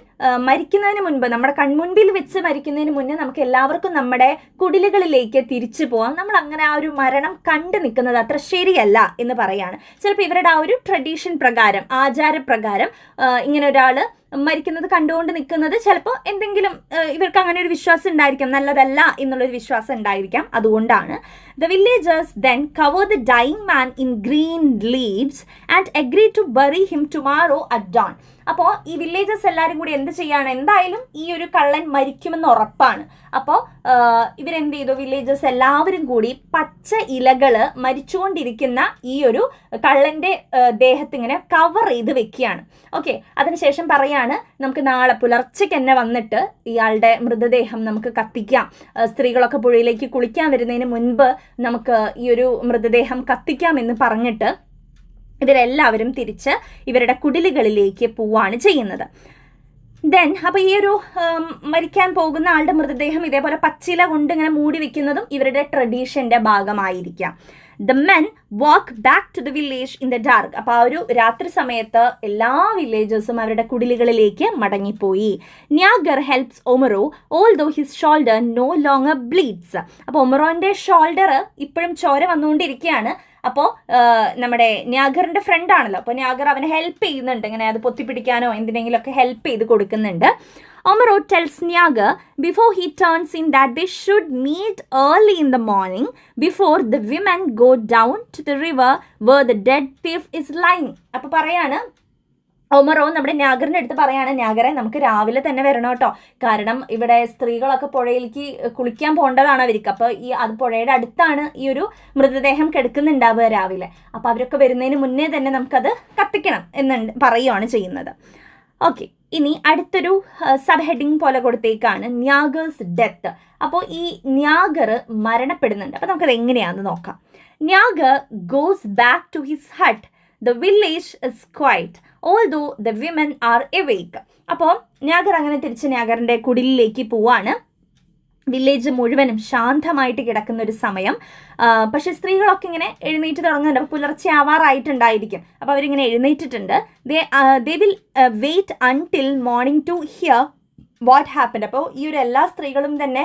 മരിക്കുന്നതിന് മുൻപ്, നമ്മുടെ കൺമുൻപിൽ വെച്ച് മരിക്കുന്നതിന് മുന്നേ നമുക്ക് എല്ലാവർക്കും നമ്മുടെ കുടിലുകളിലേക്ക് തിരിച്ചു പോവാം, നമ്മൾ അങ്ങനെ ആ ഒരു മരണം കണ്ടു നിൽക്കുന്നത് അത്ര ശരിയല്ല എന്ന് പറയാണ്. ചിലപ്പോൾ ഇവരുടെ ആ ഒരു ട്രഡീഷൻ പ്രകാരം, ആചാരപ്രകാരം ഇങ്ങനെ ഒരാൾ മരിക്കുന്നത് കണ്ടുകൊണ്ട് നിൽക്കുന്നത് ചിലപ്പോൾ എന്തെങ്കിലും ഇവർക്ക് അങ്ങനെ ഒരു വിശ്വാസം ഉണ്ടായിരിക്കാം, നല്ലതല്ല എന്നുള്ളൊരു വിശ്വാസം ഉണ്ടായിരിക്കാം. അതുകൊണ്ടാണ് the villagers then cover the dying man in green leaves and agree to bury him tomorrow at dawn. അപ്പോൾ ഈ വില്ലേജസ് എല്ലാവരും കൂടി എന്ത് ചെയ്യാണ്, എന്തായാലും ഈ ഒരു കള്ളൻ മരിക്കുമെന്ന് ഉറപ്പാണ്. അപ്പോൾ ഇവരെന്ത് ചെയ്തു, വില്ലേജസ് എല്ലാവരും കൂടി പച്ച ഇലകള് മരിച്ചുകൊണ്ടിരിക്കുന്ന ഈ ഒരു കള്ളന്റെ ദേഹത്ത് ഇങ്ങനെ കവർ ചെയ്ത് വെക്കുകയാണ്. ഓക്കെ, അതിനുശേഷം പറയാണ് നമുക്ക് നാളെ പുലർച്ചയ്ക്ക് തന്നെ വന്നിട്ട് ഇയാളുടെ മൃതദേഹം നമുക്ക് കത്തിക്കാം, സ്ത്രീകളൊക്കെ പുഴയിലേക്ക് കുളിക്കാൻ വരുന്നതിന് മുൻപ് നമുക്ക് ഈ ഒരു മൃതദേഹം കത്തിക്കാം എന്ന് പറഞ്ഞിട്ട് ഇവരെല്ലാവരും തിരിച്ച് ഇവരുടെ കുടിലുകളിലേക്ക് പോവാണ് ചെയ്യുന്നത്. ദെൻ അപ്പോൾ ഈ ഒരു മരിക്കാൻ പോകുന്ന ആളുടെ മൃതദേഹം ഇതേപോലെ പച്ചില കൊണ്ട് ഇങ്ങനെ മൂടി വെക്കുന്നതും ഇവരുടെ ട്രഡീഷന്റെ ഭാഗമായിരിക്കാം. The men walk back to the village in the dark. അപ്പോൾ ആ ഒരു രാത്രി സമയത്ത് എല്ലാ വില്ലേജേഴ്സും അവരുടെ കുടിലുകളിലേക്ക് മടങ്ങിപ്പോയി. Nyagar helps Omaro although his shoulder no longer bleeds. അപ്പോൾ ഒമറോന്റെ ഷോൾഡർ ഇപ്പോഴും ചോര വന്നുകൊണ്ടിരിക്കുകയാണ്. അപ്പോൾ നമ്മുടെ ന്യാഗറിന്റെ ഫ്രണ്ട് ആണല്ലോ, അപ്പോൾ ന്യാഗർ അവനെ ഹെൽപ്പ് ചെയ്യുന്നുണ്ട്, ഇങ്ങനെ അത് പൊത്തിപ്പിടിക്കാനോ എന്തിനെങ്കിലുമൊക്കെ ഹെൽപ്പ് ചെയ്ത് കൊടുക്കുന്നുണ്ട്. Omaro tells Nyagar before he turns in that they should meet early in the morning before the women go down to the river where the dead thief is lying. അപ്പോൾ പറയാണ് ഒമറോ നമ്മുടെ ന്യാഗറിൻ്റെ അടുത്ത് പറയാണ്, ന്യാഗറെ നമുക്ക് രാവിലെ തന്നെ വരണം കേട്ടോ, കാരണം ഇവിടെ സ്ത്രീകളൊക്കെ പുഴയിലേക്ക് കുളിക്കാൻ പോകേണ്ടതാണ് അവർക്ക്. അപ്പോൾ അത് പുഴയുടെ അടുത്താണ് ഈ ഒരു മൃതദേഹം കിടക്കുന്നുണ്ടാവുക രാവിലെ. അപ്പോൾ അവരൊക്കെ വരുന്നതിന് മുന്നേ തന്നെ നമുക്കത് കത്തിക്കണം എന്ന് പറയുകയാണ് ചെയ്യുന്നത്. ഓക്കെ, ഇനി അടുത്തൊരു സബ് ഹെഡിങ് പോലെ കൊടുത്തേക്കാണ് ന്യാഗേഴ്സ് ഡെത്ത്. അപ്പോൾ ഈ ന്യാഗർ മരണപ്പെടുന്നുണ്ട്. അപ്പോൾ നമുക്കത് എങ്ങനെയാണെന്ന് നോക്കാം. Nyagar goes back to his hut. The village is quiet, although the women are awake. അപ്പോൾ ന്യാഗർ അങ്ങനെ തിരിച്ച് ന്യാഗറിൻ്റെ കുടിലിലേക്ക് പോവാണ്. വില്ലേജ് മുഴുവനും ശാന്തമായിട്ട് കിടക്കുന്ന ഒരു സമയം. പക്ഷെ സ്ത്രീകളൊക്കെ ഇങ്ങനെ എഴുന്നേറ്റ് തുടങ്ങുന്നുണ്ട്. അപ്പോൾ പുലർച്ചെ ആവാറായിട്ടുണ്ടായിരിക്കും. അപ്പോൾ അവരിങ്ങനെ എഴുന്നേറ്റിട്ടുണ്ട്. They will wait until morning to hear what happened. അപ്പോൾ ഈ ഒരു എല്ലാ സ്ത്രീകളും തന്നെ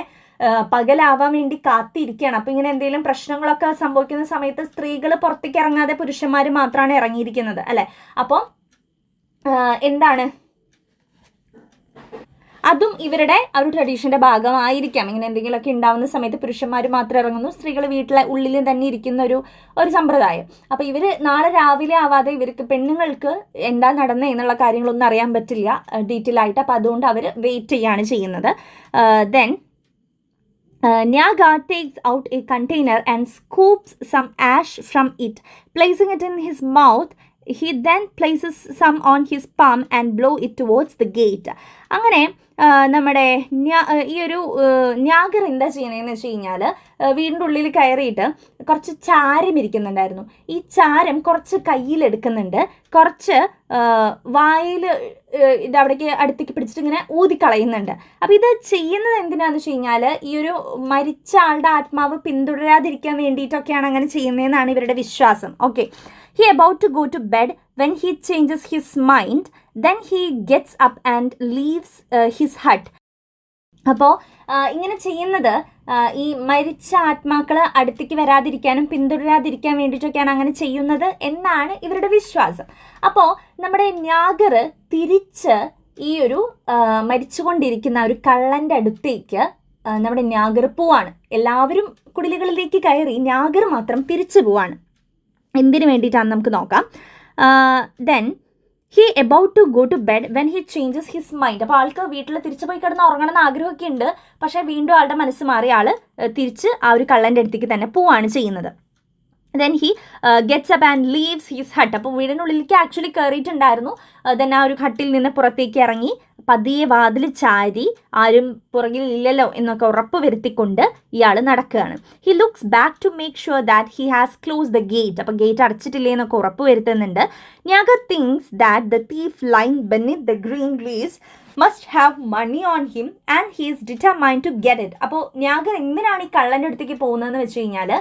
പകലാവാൻ വേണ്ടി കാത്തിരിക്കുകയാണ്. അപ്പോൾ ഇങ്ങനെ എന്തെങ്കിലും പ്രശ്നങ്ങളൊക്കെ സംഭവിക്കുന്ന സമയത്ത് സ്ത്രീകൾ പുറത്തേക്ക് ഇറങ്ങാതെ പുരുഷന്മാർ മാത്രമാണ് ഇറങ്ങിയിരിക്കുന്നത് അല്ലേ. അപ്പോൾ എന്താണ്, അതും ഇവരുടെ ഒരു ട്രഡീഷന്റെ ഭാഗമായിരിക്കാം. ഇങ്ങനെ എന്തെങ്കിലുമൊക്കെ ഉണ്ടാവുന്ന സമയത്ത് പുരുഷന്മാർ മാത്രം ഇറങ്ങുന്നു, സ്ത്രീകൾ വീട്ടിലെ ഉള്ളിൽ തന്നെ ഇരിക്കുന്ന ഒരു സമ്പ്രദായം. അപ്പോൾ ഇവർ നാളെ രാവിലെ ആവാതെ ഇവർക്ക് പെണ്ണുങ്ങൾക്ക് എന്താ നടന്നത് എന്നുള്ള കാര്യങ്ങളൊന്നും അറിയാൻ പറ്റില്ല ഡീറ്റെയിൽ ആയിട്ട്. അപ്പോൾ അതുകൊണ്ട് അവർ വെയിറ്റ് ചെയ്യാണ് ചെയ്യുന്നത്. Then Nyaga takes out a container and scoops some ash from it, placing it in his mouth. He then places some on his palm and blow it towards the gate. അങ്ങനെ നമ്മുടെ ഈ ഒരു ന്യാഗർ എന്താ ചെയ്യണതെന്ന് വെച്ച് കഴിഞ്ഞാൽ വീടിൻ്റെ ഉള്ളിൽ കയറിയിട്ട് കുറച്ച് ചാരം ഇരിക്കുന്നുണ്ടായിരുന്നു. ഈ ചാരം കുറച്ച് കയ്യിലെടുക്കുന്നുണ്ട്, കുറച്ച് വായിൽ ഇത് അവിടേക്ക് അടുത്തേക്ക് പിടിച്ചിട്ട് ഇങ്ങനെ ഊതിക്കളയുന്നുണ്ട്. അപ്പോൾ ഇത് ചെയ്യുന്നത് എന്തിനാന്ന് വെച്ച് കഴിഞ്ഞാൽ ഈ ഒരു മരിച്ച ആളുടെ ആത്മാവ് പിന്തുടരാതിരിക്കാൻ വേണ്ടിയിട്ടൊക്കെയാണ് അങ്ങനെ ചെയ്യുന്നതെന്നാണ് ഇവരുടെ വിശ്വാസം. Okay, he about to go to bed when he changes his mind, then he gets up and leaves his hut. അപ്പോൾ ഇങ്ങനെ ചെയ്യുന്നത് ഈ മരിച്ച ആത്മാക്കൾ അടുത്തേക്ക് വരാതിരിക്കാനും പിന്തുടരാതിരിക്കാൻ വേണ്ടിയിട്ടൊക്കെയാണ് അങ്ങനെ ചെയ്യുന്നത് എന്നാണ് ഇവരുടെ വിശ്വാസം. അപ്പോൾ നമ്മുടെ ന്യാഗർ തിരിച്ച് ഈ ഒരു മരിച്ചുകൊണ്ടിരിക്കുന്ന ഒരു കള്ളൻ്റെ അടുത്തേക്ക് നമ്മുടെ ന്യാഗർ പോവാണ്. എല്ലാവരും കുടിലുകളിലേക്ക് കയറി, ന്യാഗർ മാത്രം തിരിച്ചു പോവാണ്. എന്തിനു വേണ്ടിയിട്ടാണെന്ന് നമുക്ക് നോക്കാം. Then he about to go to bed when he changes his mind. അപ്പോൾ ആൾക്ക് വീട്ടിൽ തിരിച്ചു പോയി കിടന്ന് ഉറങ്ങണമെന്ന് ആഗ്രഹമൊക്കെ ഉണ്ട്, പക്ഷേ വീണ്ടും ആളുടെ മനസ്സ് മാറി ആൾ തിരിച്ച് ആ ഒരു കള്ളൻ്റെ അടുത്തേക്ക് തന്നെ പോവാണ് ചെയ്യുന്നത്. Then he gets up and leaves his hut. അപ്പോൾ വീടിനുള്ളിലേക്ക് ആക്ച്വലി കയറിയിട്ടുണ്ടായിരുന്നു. ദെൻ ആ ഒരു ഹട്ടിൽ നിന്ന് പുറത്തേക്ക് ഇറങ്ങി പതിയെ വാതിൽ ചാരി ആരും പുറകിൽ ഇല്ലല്ലോ എന്നൊക്കെ ഉറപ്പ് വരുത്തിക്കൊണ്ട് ഇയാൾ നടക്കുകയാണ്. He looks back to make sure that he has close the gate. അപ്പോൾ ഗേറ്റ് അടച്ചിട്ടില്ലേ എന്നൊക്കെ ഉറപ്പ് വരുത്തുന്നുണ്ട്. Nyagar thinks that the thief lying beneath the green leaves must have money on him and he is determined to get it. അപ്പോൾ ന്യാഗർ എന്തിനാണ് ഈ കള്ളൻ്റെ അടുത്തേക്ക് പോകുന്നതെന്ന് വെച്ച് കഴിഞ്ഞാൽ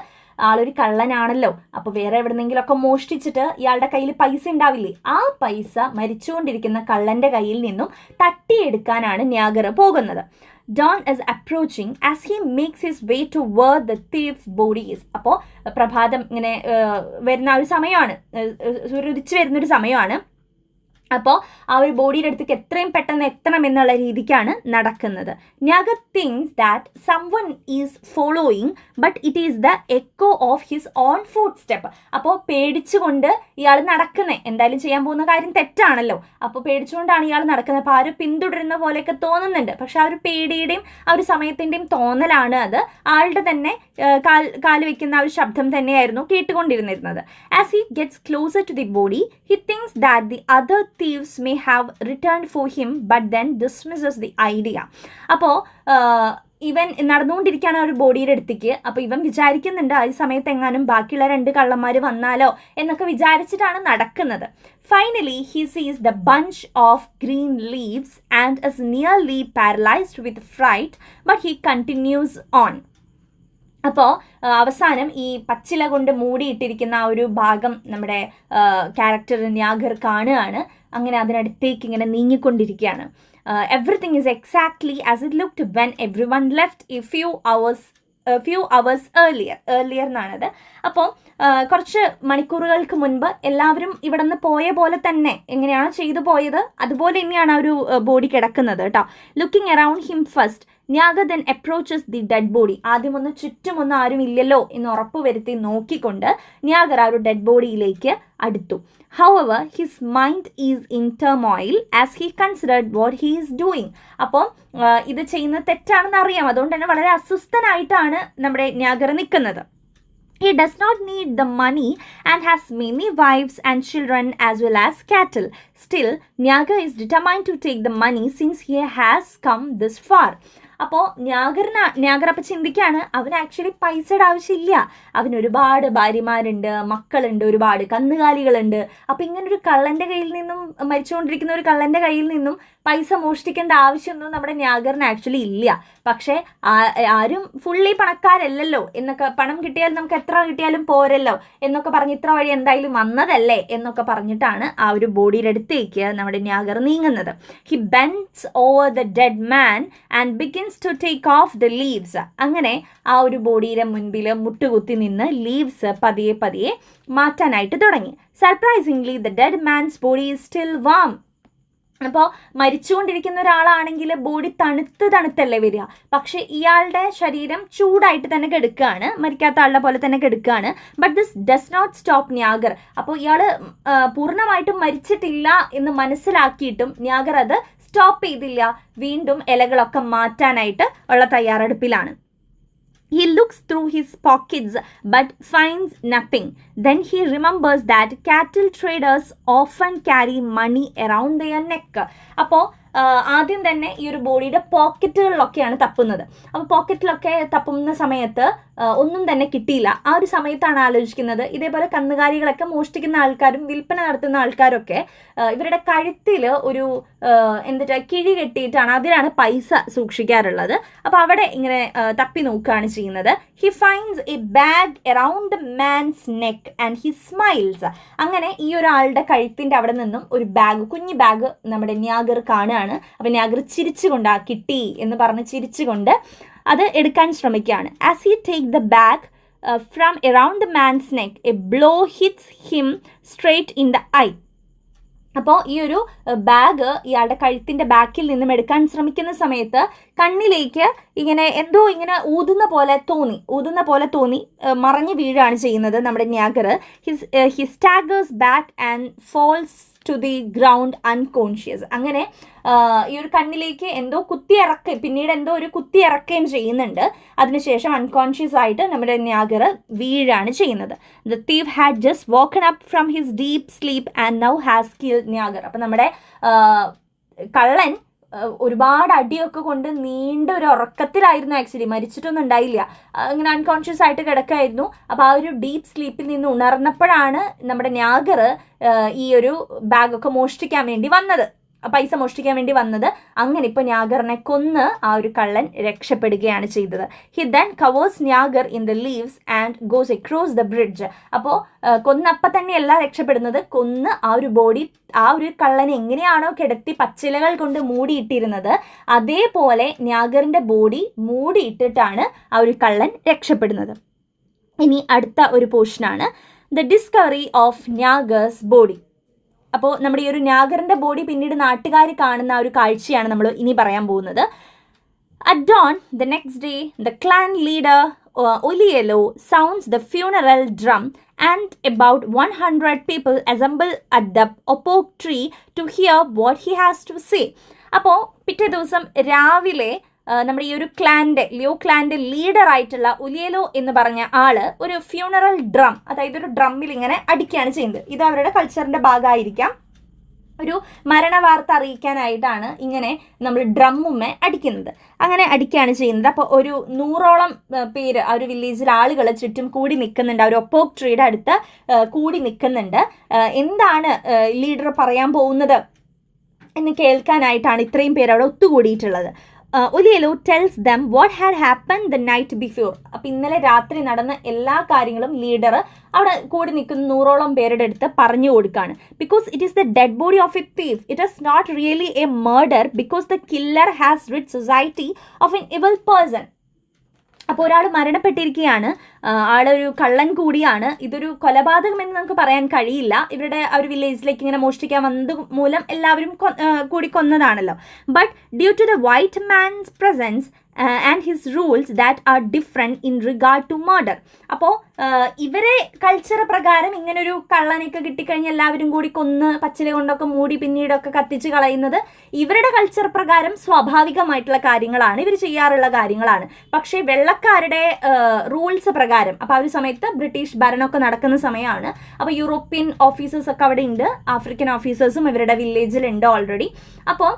ആളൊരു കള്ളനാണല്ലോ, അപ്പോൾ വേറെ എവിടെന്നെങ്കിലും ഒക്കെ മോഷ്ടിച്ചിട്ട് ഇയാളുടെ കയ്യിൽ പൈസ ഉണ്ടാവില്ലേ, ആ പൈസ മരിച്ചുകൊണ്ടിരിക്കുന്ന കള്ളന്റെ കയ്യിൽ നിന്നും തട്ടിയെടുക്കാനാണ് ന്യാഗർ പോകുന്നത്. Dawn is approaching as he makes his way to where the thief's body is. അപ്പോൾ പ്രഭാതം ഇങ്ങനെ വരുന്ന ഒരു സമയമാണ്, സൂര്യോദിച്ച് വരുന്നൊരു സമയമാണ്. അപ്പോൾ ആ ഒരു ബോഡിയുടെ അടുത്തേക്ക് എത്രയും പെട്ടെന്ന് എത്തണം എന്നുള്ള രീതിക്കാണ് നടക്കുന്നത്. Nyagar thinks that someone is following but it is the echo of his own footstep. അപ്പോൾ പേടിച്ചുകൊണ്ട് ഇയാൾ നടക്കുന്നത്, എന്തായാലും ചെയ്യാൻ പോകുന്ന കാര്യം തെറ്റാണല്ലോ, അപ്പോൾ പേടിച്ചുകൊണ്ടാണ് ഇയാൾ നടക്കുന്നത്. അപ്പോൾ ആരും പിന്തുടരുന്ന പോലെയൊക്കെ തോന്നുന്നുണ്ട്, പക്ഷെ ആ ഒരു പേടിയുടെയും ആ ഒരു സമയത്തിൻ്റെയും തോന്നലാണ് അത്. ആളുടെ തന്നെ കാല് വെക്കുന്ന ആ ഒരു ശബ്ദം തന്നെയായിരുന്നു കേട്ടുകൊണ്ടിരുന്നിരുന്നത്. As he gets closer to the body he thinks that the other thieves may have returned for him but then dismisses the idea. അപ്പോൾ ഇവൻ നടന്നുകൊണ്ടിരിക്കുകയാണ് ഒരു ബോഡിയുടെ അടുത്തേക്ക്. അപ്പോൾ ഇവൻ വിചാരിക്കുന്നുണ്ട് ആ സമയത്ത് എങ്ങാനും ബാക്കിയുള്ള 2 കള്ളന്മാർ വന്നാലോ എന്നൊക്കെ വിചാരിച്ചിട്ടാണ് നടക്കുന്നത്. Finally he sees the bunch of green leaves and is nearly paralyzed with fright but he continues on. അപ്പോൾ അവസാനം ഈ പച്ചില കൊണ്ട് മൂടിയിട്ടിരിക്കുന്ന ആ ഒരു ഭാഗം നമ്മുടെ ക്യാരക്ടർ ന്യാഗർ കാണുകയാണ്. അങ്ങനെ അതിനടുത്തേക്ക് ഇങ്ങനെ നീങ്ങിക്കൊണ്ടിരിക്കുകയാണ്. Everything is exactly as it looked when everyone left a few hours earlier എന്നാണത്. അപ്പോൾ കുറച്ച് മണിക്കൂറുകൾക്ക് മുൻപ് എല്ലാവരും ഇവിടെ നിന്ന് പോയ പോലെ തന്നെ എങ്ങനെയാണ് ചെയ്തു പോയത് അതുപോലെ തന്നെയാണ് ആ ഒരു ബോഡി കിടക്കുന്നത് കേട്ടോ. Looking around him first ന്യാഗർ then approaches the dead body. ആദ്യം ഒന്ന് ചുറ്റുമൊന്നും ആരും ഇല്ലല്ലോ എന്ന് ഉറപ്പ് വരുത്തി നോക്കിക്കൊണ്ട് ന്യാഗർ ആ ഒരു ഡെഡ് ബോഡിയിലേക്ക് അടുത്തു. However, his mind is in turmoil as he considered what he is doing. അപ്പോൾ ഇത് ചെയ്യുന്നത് തെറ്റാണെന്ന് അറിയാം, അതുകൊണ്ട് തന്നെ വളരെ അസ്വസ്ഥനായിട്ടാണ് നമ്മുടെ ന്യാഗർ നിൽക്കുന്നത്. He does not need the money and has many wives and children as well as cattle. Still, Nyagar is determined to take the money since he has come this far. അപ്പോൾ ന്യാഗർ അപ്പം ചിന്തിക്കുകയാണ്, അവന് ആക്ച്വലി പൈസയുടെ ആവശ്യമില്ല, അവന് ഒരുപാട് ഭാര്യമാരുണ്ട്, മക്കളുണ്ട്, ഒരുപാട് കന്നുകാലികളുണ്ട്. അപ്പം ഇങ്ങനൊരു കള്ളൻ്റെ കയ്യിൽ നിന്നും, മരിച്ചുകൊണ്ടിരിക്കുന്ന ഒരു കള്ളൻ്റെ കയ്യിൽ നിന്നും പൈസ മോഷ്ടിക്കേണ്ട ആവശ്യമൊന്നും നമ്മുടെ ന്യാഗറിന് ആക്ച്വലി ഇല്ല. പക്ഷേ ആരും ഫുള്ളി പണക്കാരല്ലല്ലോ എന്നൊക്കെ, പണം കിട്ടിയാൽ നമുക്ക് എത്ര കിട്ടിയാലും പോരല്ലോ എന്നൊക്കെ പറഞ്ഞ് ഇത്ര വഴി എന്തായാലും വന്നതല്ലേ എന്നൊക്കെ പറഞ്ഞിട്ടാണ് ആ ഒരു ബോഡിയുടെ അടുത്തേക്ക് നമ്മുടെ ന്യാഗർ നീങ്ങുന്നത്. He bends over the dead man and begins to take off the leaves. അങ്ങനെ ആ ഒരു ബോഡിയുടെ മുൻപിൽ മുട്ടുകുത്തി നിന്ന് ലീവ്സ് പതിയെ പതിയെ മാറ്റാനായിട്ട് തുടങ്ങി. Surprisingly the dead man's body is still warm. അപ്പോൾ മരിച്ചുകൊണ്ടിരിക്കുന്ന ഒരാളാണെങ്കിൽ ബോഡി തണുത്തല്ലേ വരിക, പക്ഷെ ഇയാളുടെ ശരീരം ചൂടായിട്ട് തന്നെ കിടക്കുകയാണ്, മരിക്കാത്ത ആളുടെ പോലെ തന്നെ കിടക്കുകയാണ്. But this does not stop Nyagar. അപ്പോൾ ഇയാൾ പൂർണ്ണമായിട്ടും മരിച്ചിട്ടില്ല എന്ന് മനസ്സിലാക്കിയിട്ടും ന്യാഗർ അത് സ്റ്റോപ്പ് ചെയ്തില്ല, വീണ്ടും ഇലകളൊക്കെ മാറ്റാനായിട്ട് ഉള്ള തയ്യാറെടുപ്പിലാണ്. He looks through his pockets but finds nothing. Then he remembers that cattle traders often carry money around their neck. അപ്പോൾ ആദ്യം തന്നെ ഈ ഒരു ബോഡിയുടെ പോക്കറ്റുകളിലൊക്കെയാണ് തപ്പുന്നത്. അപ്പോൾ പോക്കറ്റിലൊക്കെ തപ്പുന്ന സമയത്ത് ഒന്നും തന്നെ കിട്ടിയില്ല. ആ ഒരു സമയത്താണ് ആലോചിക്കുന്നത്, ഇതേപോലെ കന്നുകാലികളൊക്കെ മോഷ്ടിക്കുന്ന ആൾക്കാരും വിൽപ്പന നടത്തുന്ന ആൾക്കാരൊക്കെ ഇവരുടെ കഴുത്തിൽ ഒരു എന്താ കിഴി കെട്ടിയിട്ടാണ്, അതിലാണ് പൈസ സൂക്ഷിക്കാറുള്ളത്. അപ്പോൾ അവിടെ ഇങ്ങനെ തപ്പി നോക്കുകയാണ് ചെയ്യുന്നത്. He finds A bag around the man's neck and he smiles. അങ്ങനെ ഈ ഒരാളുടെ കഴുത്തിൻ്റെ അവിടെ നിന്നും ഒരു ബാഗ്, കുഞ്ഞു ബാഗ് നമ്മുടെ ന്യാഗർ കാണുകയാണ്. അപ്പം ന്യാഗർ ചിരിച്ചുകൊണ്ട് ആ കിട്ടി എന്ന് പറഞ്ഞ് ചിരിച്ചുകൊണ്ട് അത് എടുക്കാൻ ശ്രമിക്കുകയാണ്. As he take the bag from around the man's neck A blow hits him straight in the I. അപ്പോൾ ഈ ഒരു ബാഗ് ഇയാളുടെ കഴുത്തിൻ്റെ ബാക്കിൽ നിന്നും എടുക്കാൻ ശ്രമിക്കുന്ന സമയത്ത് കണ്ണിലേക്ക് ഇങ്ങനെ എന്തോ ഇങ്ങനെ ഊതുന്ന പോലെ തോന്നി മറഞ്ഞു വീഴുകയാണ് ചെയ്യുന്നത് നമ്മുടെ Nyagar. He staggers back and falls to the ground unconscious. അങ്ങനെ ഈ ഒരു കണ്ണിലേക്ക് എന്തോ പിന്നീട് എന്തോ ഒരു കുത്തിയിറക്കുകയും ചെയ്യുന്നുണ്ട്. അതിനുശേഷം അൺകോൺഷ്യസ് ആയിട്ട് നമ്മുടെ ന്യാഗർ വീഴാണ് ചെയ്യുന്നത്. The തീവ് had just woken up from his deep sleep and now has killed ന്യാഗർ. അപ്പം നമ്മുടെ കള്ളൻ ഒരുപാട് അടിയൊക്കെ കൊണ്ട് നീണ്ട ഒരു ഉറക്കത്തിലായിരുന്നു, ആക്ച്വലി മരിച്ചിട്ടൊന്നും ഉണ്ടായില്ല, ഇങ്ങനെ അൺകോൺഷ്യസ് ആയിട്ട് കിടക്കായിരുന്നു. അപ്പോൾ ആ ഒരു ഡീപ്പ് സ്ലീപ്പിൽ നിന്ന് ഉണർന്നപ്പോഴാണ് നമ്മുടെ ന്യാഗർ ഈ ഒരു ബാഗൊക്കെ മോഷ്ടിക്കാൻ വേണ്ടി വന്നത്. പൈസ മോഷ്ടിക്കാൻ വേണ്ടി വന്നത്. അങ്ങനെ ഇപ്പോൾ ന്യാഗറിനെ കൊന്ന് ആ ഒരു കള്ളൻ രക്ഷപ്പെടുകയാണ് ചെയ്തത്. He then covers ന്യാഗർ in the leaves and goes across the bridge. അപ്പോൾ കൊന്നപ്പം തന്നെയല്ല രക്ഷപ്പെടുന്നത്, കൊന്ന് ആ ഒരു ബോഡി, ആ ഒരു കള്ളനെ എങ്ങനെയാണോ കിടത്തി പച്ചിലകൾ കൊണ്ട് മൂടിയിട്ടിരുന്നത് അതേപോലെ ന്യാഗറിൻ്റെ ബോഡി മൂടിയിട്ടിട്ടാണ് ആ ഒരു കള്ളൻ രക്ഷപ്പെടുന്നത്. ഇനി അടുത്ത ഒരു പോർഷനാണ് ദ ഡിസ്കവറി ഓഫ് ന്യാഗേഴ്സ് ബോഡി. അപ്പോൾ നമ്മുടെ ഈ ഒരു ന്യാഗറിൻ്റെ ബോഡി പിന്നീട് നാട്ടുകാർ കാണുന്ന ആ ഒരു കാഴ്ചയാണ് നമ്മൾ ഇനി പറയാൻ പോകുന്നത്. At dawn the next day the clan leader Olielo sounds the funeral drum and about 100 people assemble at the oak tree to hear what he has to say. അപ്പോൾ പിറ്റേ ദിവസം രാവിലെ നമ്മുടെ ഈ ഒരു ലിയോ ക്ലാൻ്റെ ലീഡറായിട്ടുള്ള ഒലിയേലോ എന്ന് പറഞ്ഞ ആള് ഒരു ഫ്യൂണറൽ ഡ്രം, അതായത് ഒരു ഡ്രമ്മിൽ ഇങ്ങനെ അടിക്കുകയാണ് ചെയ്യുന്നത്. ഇത് അവരുടെ കൾച്ചറിൻ്റെ ഭാഗമായിരിക്കാം. ഒരു മരണ വാർത്ത അറിയിക്കാനായിട്ടാണ് ഇങ്ങനെ നമ്മൾ ഡ്രമ്മുമ്മ അടിക്കുന്നത്. അങ്ങനെ അടിക്കുകയാണ് ചെയ്യുന്നത്. അപ്പോൾ ഒരു 100ഓളം പേര് ആ ഒരു വില്ലേജിൽ ആളുകൾ ചുറ്റും കൂടി നിൽക്കുന്നുണ്ട്. ആ ഒരു ഒപ്പോക്ക് ട്രീയുടെ അടുത്ത് കൂടി നിൽക്കുന്നുണ്ട്. എന്താണ് ലീഡർ പറയാൻ പോകുന്നത് എന്ന് കേൾക്കാനായിട്ടാണ് ഇത്രയും പേര് അവിടെ ഒത്തുകൂടിയിട്ടുള്ളത്. Olielo tells them what had happen the night before. അപ്പം ഇന്നലെ രാത്രി നടന്ന എല്ലാ കാര്യങ്ങളും ലീഡർ അവിടെ കൂടി നിൽക്കുന്ന 100ഓളം പേരുടെ അടുത്ത് പറഞ്ഞു കൊടുക്കുകയാണ്. Because it is the dead body of a thief, it is not really a murder because the killer has rid society of an evil person. അപ്പോൾ ഒരാൾ മരണപ്പെട്ടിരിക്കുകയാണ്, ആളൊരു കള്ളൻ കൂടിയാണ്. ഇതൊരു കൊലപാതകമെന്ന് നമുക്ക് പറയാൻ കഴിയില്ല. ഇവരുടെ ആ ഒരു വില്ലേജിലേക്ക് ഇങ്ങനെ മോഷ്ടിക്കാൻ വന്നത് മൂലം എല്ലാവരും കൂടി കൊന്നതാണല്ലോ. But due to the white man's presence and his rules that are different in regard to murder. അപ്പോൾ ഇവരെ കൾച്ചർ പ്രകാരം ഇങ്ങനൊരു കള്ളനൊക്കെ കിട്ടിക്കഴിഞ്ഞാൽ എല്ലാവരും കൂടി കൊന്ന് പച്ചില കൊണ്ടൊക്കെ മൂടി പിന്നീടൊക്കെ കത്തിച്ച് കളയുന്നത് ഇവരുടെ കൾച്ചർ പ്രകാരം സ്വാഭാവികമായിട്ടുള്ള കാര്യങ്ങളാണ്, ഇവർ ചെയ്യാറുള്ള കാര്യങ്ങളാണ്. പക്ഷേ വെള്ളക്കാരുടെ റൂൾസ് പ്രകാരം, അപ്പോൾ ആ ഒരു സമയത്ത് ബ്രിട്ടീഷ് ഭരണമൊക്കെ നടക്കുന്ന സമയമാണ്. അപ്പോൾ യൂറോപ്യൻ ഓഫീസേഴ്സൊക്കെ അവിടെ ഉണ്ട്, ആഫ്രിക്കൻ ഓഫീസേഴ്സും ഇവരുടെ വില്ലേജിലുണ്ട് ഓൾറെഡി. അപ്പോൾ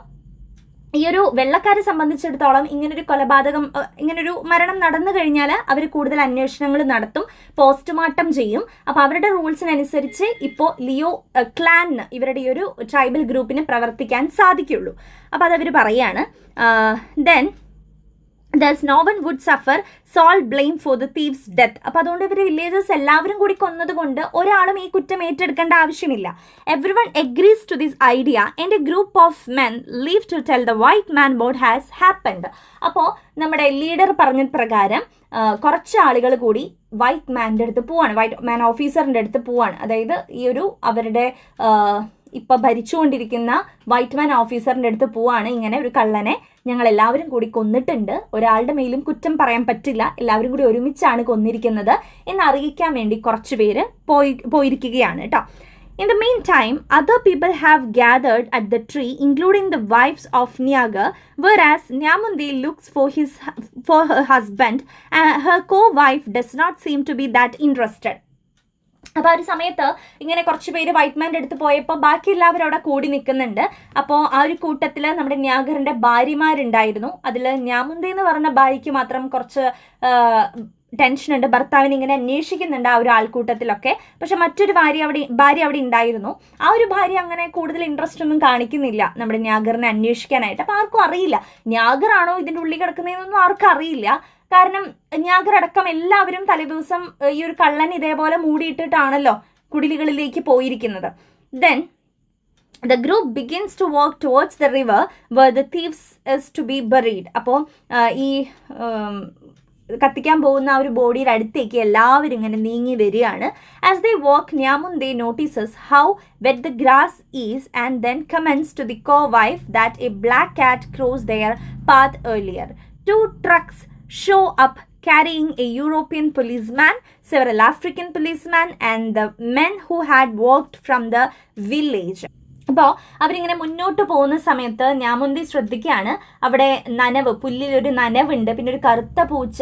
ഈ ഒരു വെള്ളക്കാരെ സംബന്ധിച്ചിടത്തോളം ഇങ്ങനൊരു കൊലപാതകം, ഇങ്ങനൊരു മരണം നടന്നു കഴിഞ്ഞാൽ അവർ കൂടുതൽ അന്വേഷണങ്ങൾ നടത്തും, പോസ്റ്റ്മോർട്ടം ചെയ്യും. അപ്പോൾ അവരുടെ റൂൾസിനനുസരിച്ച് ഇപ്പോൾ ലിയോ ക്ലാനിന്, ഇവരുടെ ഈ ഒരു ട്രൈബൽ ഗ്രൂപ്പിന് പ്രവർത്തിക്കാൻ സാധിക്കുള്ളൂ. അപ്പോൾ അതവർ പറയാണ്. Then thus no one would suffer sole blame for the thief's death. അപ്പോൾ അതുകൊണ്ട് ഇവർ വില്ലേജേഴ്സ് എല്ലാവരും കൂടി കൊന്നത് കൊണ്ട് ഒരാളും ഈ കുറ്റം ഏറ്റെടുക്കേണ്ട ആവശ്യമില്ല. Everyone agrees to this idea and a group of men leave to tell the white man what has happened. അപ്പോൾ നമ്മുടെ ലീഡർ പറഞ്ഞ പ്രകാരം കുറച്ച് ആളുകൾ കൂടി വൈറ്റ് മാൻ്റെ അടുത്ത് പോവാണ്, വൈറ്റ് മാൻ ഓഫീസറിൻ്റെ അടുത്ത് പോവാണ്. അതായത് ഈ ഒരു അവരുടെ ഇപ്പോൾ ഭരിച്ചുകൊണ്ടിരിക്കുന്ന വൈറ്റ് മാൻ ഓഫീസറിൻ്റെ അടുത്ത് പോവാണ്. ഇങ്ങനെ ഒരു കള്ളനെ ഞങ്ങൾ എല്ലാവരും കൂടി കൊന്നിട്ടുണ്ട്, ഒരാളുടെ മേലും കുറ്റം പറയാൻ പറ്റില്ല, എല്ലാവരും കൂടി ഒരുമിച്ചാണ് കൊന്നിരിക്കുന്നത് എന്ന് അറിയിക്കാൻ വേണ്ടി കുറച്ച് പേര് പോയിരിക്കുകയാണ് കേട്ടോ. In the meantime, other people have gathered at the tree, including the wives of Nyagar, whereas Nyamunde looks for her husband, and her co-wife does not seem to be that interested. അപ്പോൾ ആ ഒരു സമയത്ത് ഇങ്ങനെ കുറച്ച് പേര് വൈറ്റ് മാൻ്റെ അടുത്ത് പോയപ്പോൾ ബാക്കി എല്ലാവരും അവിടെ കൂടി നിൽക്കുന്നുണ്ട്. അപ്പോൾ ആ ഒരു കൂട്ടത്തിൽ നമ്മുടെ ന്യാഗറിൻ്റെ ഭാര്യമാരുണ്ടായിരുന്നു. അതിൽ ന്യാമുന്ദി എന്ന് പറഞ്ഞ ഭാര്യയ്ക്ക് മാത്രം കുറച്ച് ടെൻഷനുണ്ട്, ഭർത്താവിനെ ഇങ്ങനെ അന്വേഷിക്കുന്നുണ്ട് ആ ഒരു ആൾക്കൂട്ടത്തിലൊക്കെ. പക്ഷെ മറ്റൊരു ഭാര്യ അവിടെ ഉണ്ടായിരുന്നു. ആ ഒരു ഭാര്യ അങ്ങനെ കൂടുതൽ ഇൻട്രസ്റ്റ് ഒന്നും കാണിക്കുന്നില്ല നമ്മുടെ ന്യാഗറിനെ അന്വേഷിക്കാനായിട്ട്. അപ്പോൾ ആർക്കും അറിയില്ല ന്യാഗറാണോ ഇതിൻ്റെ ഉള്ളിൽ കിടക്കുന്നതെന്നൊന്നും ആർക്കും അറിയില്ല. കാരണം ന്യാഗർ അടക്കം എല്ലാവരും തലേദിവസം ഈ ഒരു കള്ളൻ ഇതേപോലെ മൂടിയിട്ടിട്ടാണല്ലോ കുടിലുകളിലേക്ക് പോയിരിക്കുന്നത്. Then the group begins to walk towards the river where the thieves is to be buried. അപ്പോൾ ഈ കത്തിക്കാൻ പോകുന്ന ആ ഒരു ബോഡിയുടെ അടുത്തേക്ക് എല്ലാവരും ഇങ്ങനെ നീങ്ങി വരികയാണ്. As they walk Nyamunde notices how wet the grass is and then comments to the co-wife that a black cat crossed their path earlier. 2 trucks show up carrying a European policeman, several African policemen and the men who had walked from the village. അപ്പോൾ അവരിങ്ങനെ മുന്നോട്ട് പോകുന്ന സമയത്ത് ന്യാമുന്തി ശ്രദ്ധിക്കുകയാണ്, അവിടെ പുല്ലിലൊരു നനവുണ്ട്, പിന്നെ ഒരു കറുത്ത പൂച്ച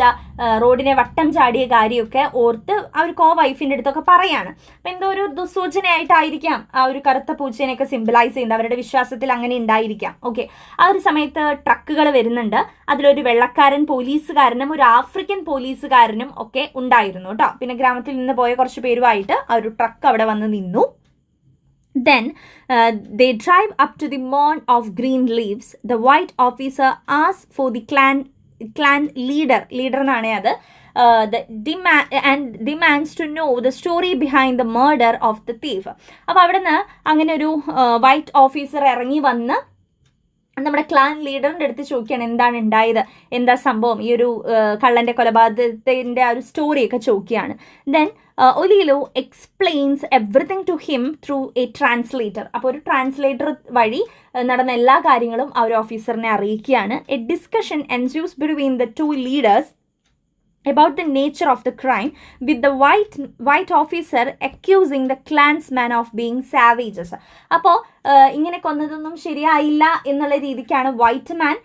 റോഡിനെ വട്ടം ചാടിയ കാര്യമൊക്കെ ഓർത്ത് ആ ഒരു വൈഫിൻ്റെ അടുത്തൊക്കെ പറയാണ്. അപ്പം എന്തോ ഒരു ദുസ്സൂചനയായിട്ടായിരിക്കാം ആ ഒരു കറുത്ത പൂച്ചേനെയൊക്കെ സിംബലൈസ് ചെയ്യുന്നത്, അവരുടെ വിശ്വാസത്തിൽ അങ്ങനെ ഉണ്ടായിരിക്കാം. ഓക്കെ, ആ ഒരു സമയത്ത് ട്രക്കുകൾ വരുന്നുണ്ട്. അതിലൊരു വെള്ളക്കാരൻ പോലീസുകാരനും ഒരു ആഫ്രിക്കൻ പോലീസുകാരനും ഒക്കെ ഉണ്ടായിരുന്നു കേട്ടോ. പിന്നെ ഗ്രാമത്തിൽ നിന്ന് പോയ കുറച്ച് പേരുമായിട്ട് ആ ഒരു ട്രക്ക് അവിടെ വന്ന് നിന്നു. Then they drive up to the mound of green leaves. The white officer asks for the clan leader എന്നാണ് അത് and demands to know the story behind the murder of the thief. അപ്പോൾ അവിടെ നിന്ന് അങ്ങനെ ഒരു വൈറ്റ് ഓഫീസർ ഇറങ്ങി വന്ന് നമ്മുടെ ക്ലാൻ ലീഡറിൻ്റെ അടുത്ത് ചോദിക്കുകയാണ് എന്താണ് ഉണ്ടായത്, എന്താ സംഭവം, ഈ ഒരു കള്ളൻ്റെ കൊലപാതകത്തിൻ്റെ ആ ഒരു സ്റ്റോറിയൊക്കെ ചോദിക്കുകയാണ്. Then Olielo explains everything to him through a translator. അപ്പോൾ ഒരു ട്രാൻസ്ലേറ്റർ വഴി നടന്ന എല്ലാ കാര്യങ്ങളും ആ ഒരു ഓഫീസറിനെ അറിയിക്കുകയാണ്. A discussion ensues between the two leaders about the nature of the crime, with the white officer accusing the clansmen of being savages. അപ്പോൾ ഇങ്ങനെ കൊന്നതൊന്നും ശരിയായില്ല എന്നുള്ള രീതിക്കാണ് വൈറ്റ് മാൻ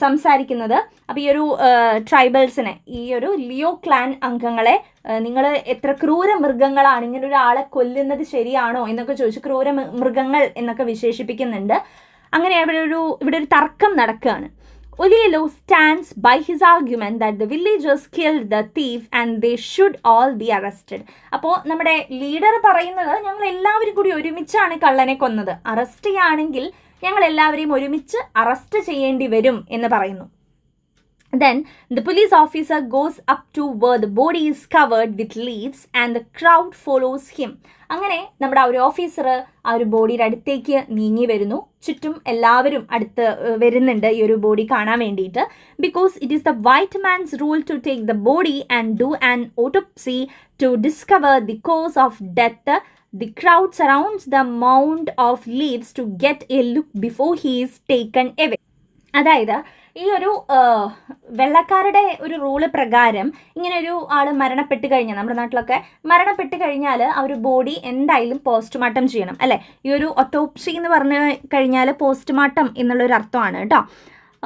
സംസാരിക്കുന്നത്. അപ്പോൾ ഈ ഒരു ട്രൈബൽസിനെ, ഈ ഒരു ലിയോ ക്ലാൻ അംഗങ്ങളെ നിങ്ങൾ എത്ര ക്രൂര മൃഗങ്ങളാണ്, ഇങ്ങനെ ഒരാളെ കൊല്ലുന്നത് ശരിയാണോ എന്നൊക്കെ ചോദിച്ച് ക്രൂര മൃഗങ്ങൾ എന്നൊക്കെ വിശേഷിപ്പിക്കുന്നുണ്ട്. അങ്ങനെ ഇവിടെ ഒരു തർക്കം നടക്കുകയാണ്. Olielo stands by his argument that the villagers killed the thief and they should all be arrested. അപ്പോൾ നമ്മുടെ ലീഡർ പറയുന്നത് ഞങ്ങൾ എല്ലാവരും കൂടി ഒരുമിച്ചാണ് കള്ളനെ കൊന്നത്, അറസ്റ്റ് ചെയ്യുകയാണെങ്കിൽ ഞങ്ങൾ എല്ലാവരെയും ഒരുമിച്ച് അറസ്റ്റ് ചെയ്യേണ്ടി വരും എന്ന് പറയുന്നു. Then the police officer goes up to where the body is covered with leaves and the crowd follows him. അങ്ങനെ നമ്മുടെ ആ ഒരു ഓഫീസർ ആ ഒരു ബോഡിയുടെ അടുത്തേക്ക് നീങ്ങി വരുന്നു. ചുറ്റും എല്ലാവരും അടുത്ത് വരുന്നുണ്ട് ഈ ഒരു ബോഡി കാണാൻ വേണ്ടിയിട്ട്. Because it is the white man's rule to take the body and do an autopsy to discover the cause of death. The crowd surrounds the mound of leaves to get a look before he is taken away. അതായത് ഈ ഒരു വെള്ളക്കാരുടെ ഒരു റൂള് പ്രകാരം ഇങ്ങനെ ഒരു ആൾ മരണപ്പെട്ട് കഴിഞ്ഞാൽ, നമ്മുടെ നാട്ടിലൊക്കെ മരണപ്പെട്ട് കഴിഞ്ഞാൽ ആ ഒരു ബോഡി എന്തായാലും പോസ്റ്റ്മോർട്ടം ചെയ്യണം അല്ലേ. ഈ ഒരു ഒട്ടോപ്സി എന്ന് പറഞ്ഞു കഴിഞ്ഞാൽ പോസ്റ്റ്മോർട്ടം എന്നുള്ളൊരു അർത്ഥമാണ് കേട്ടോ.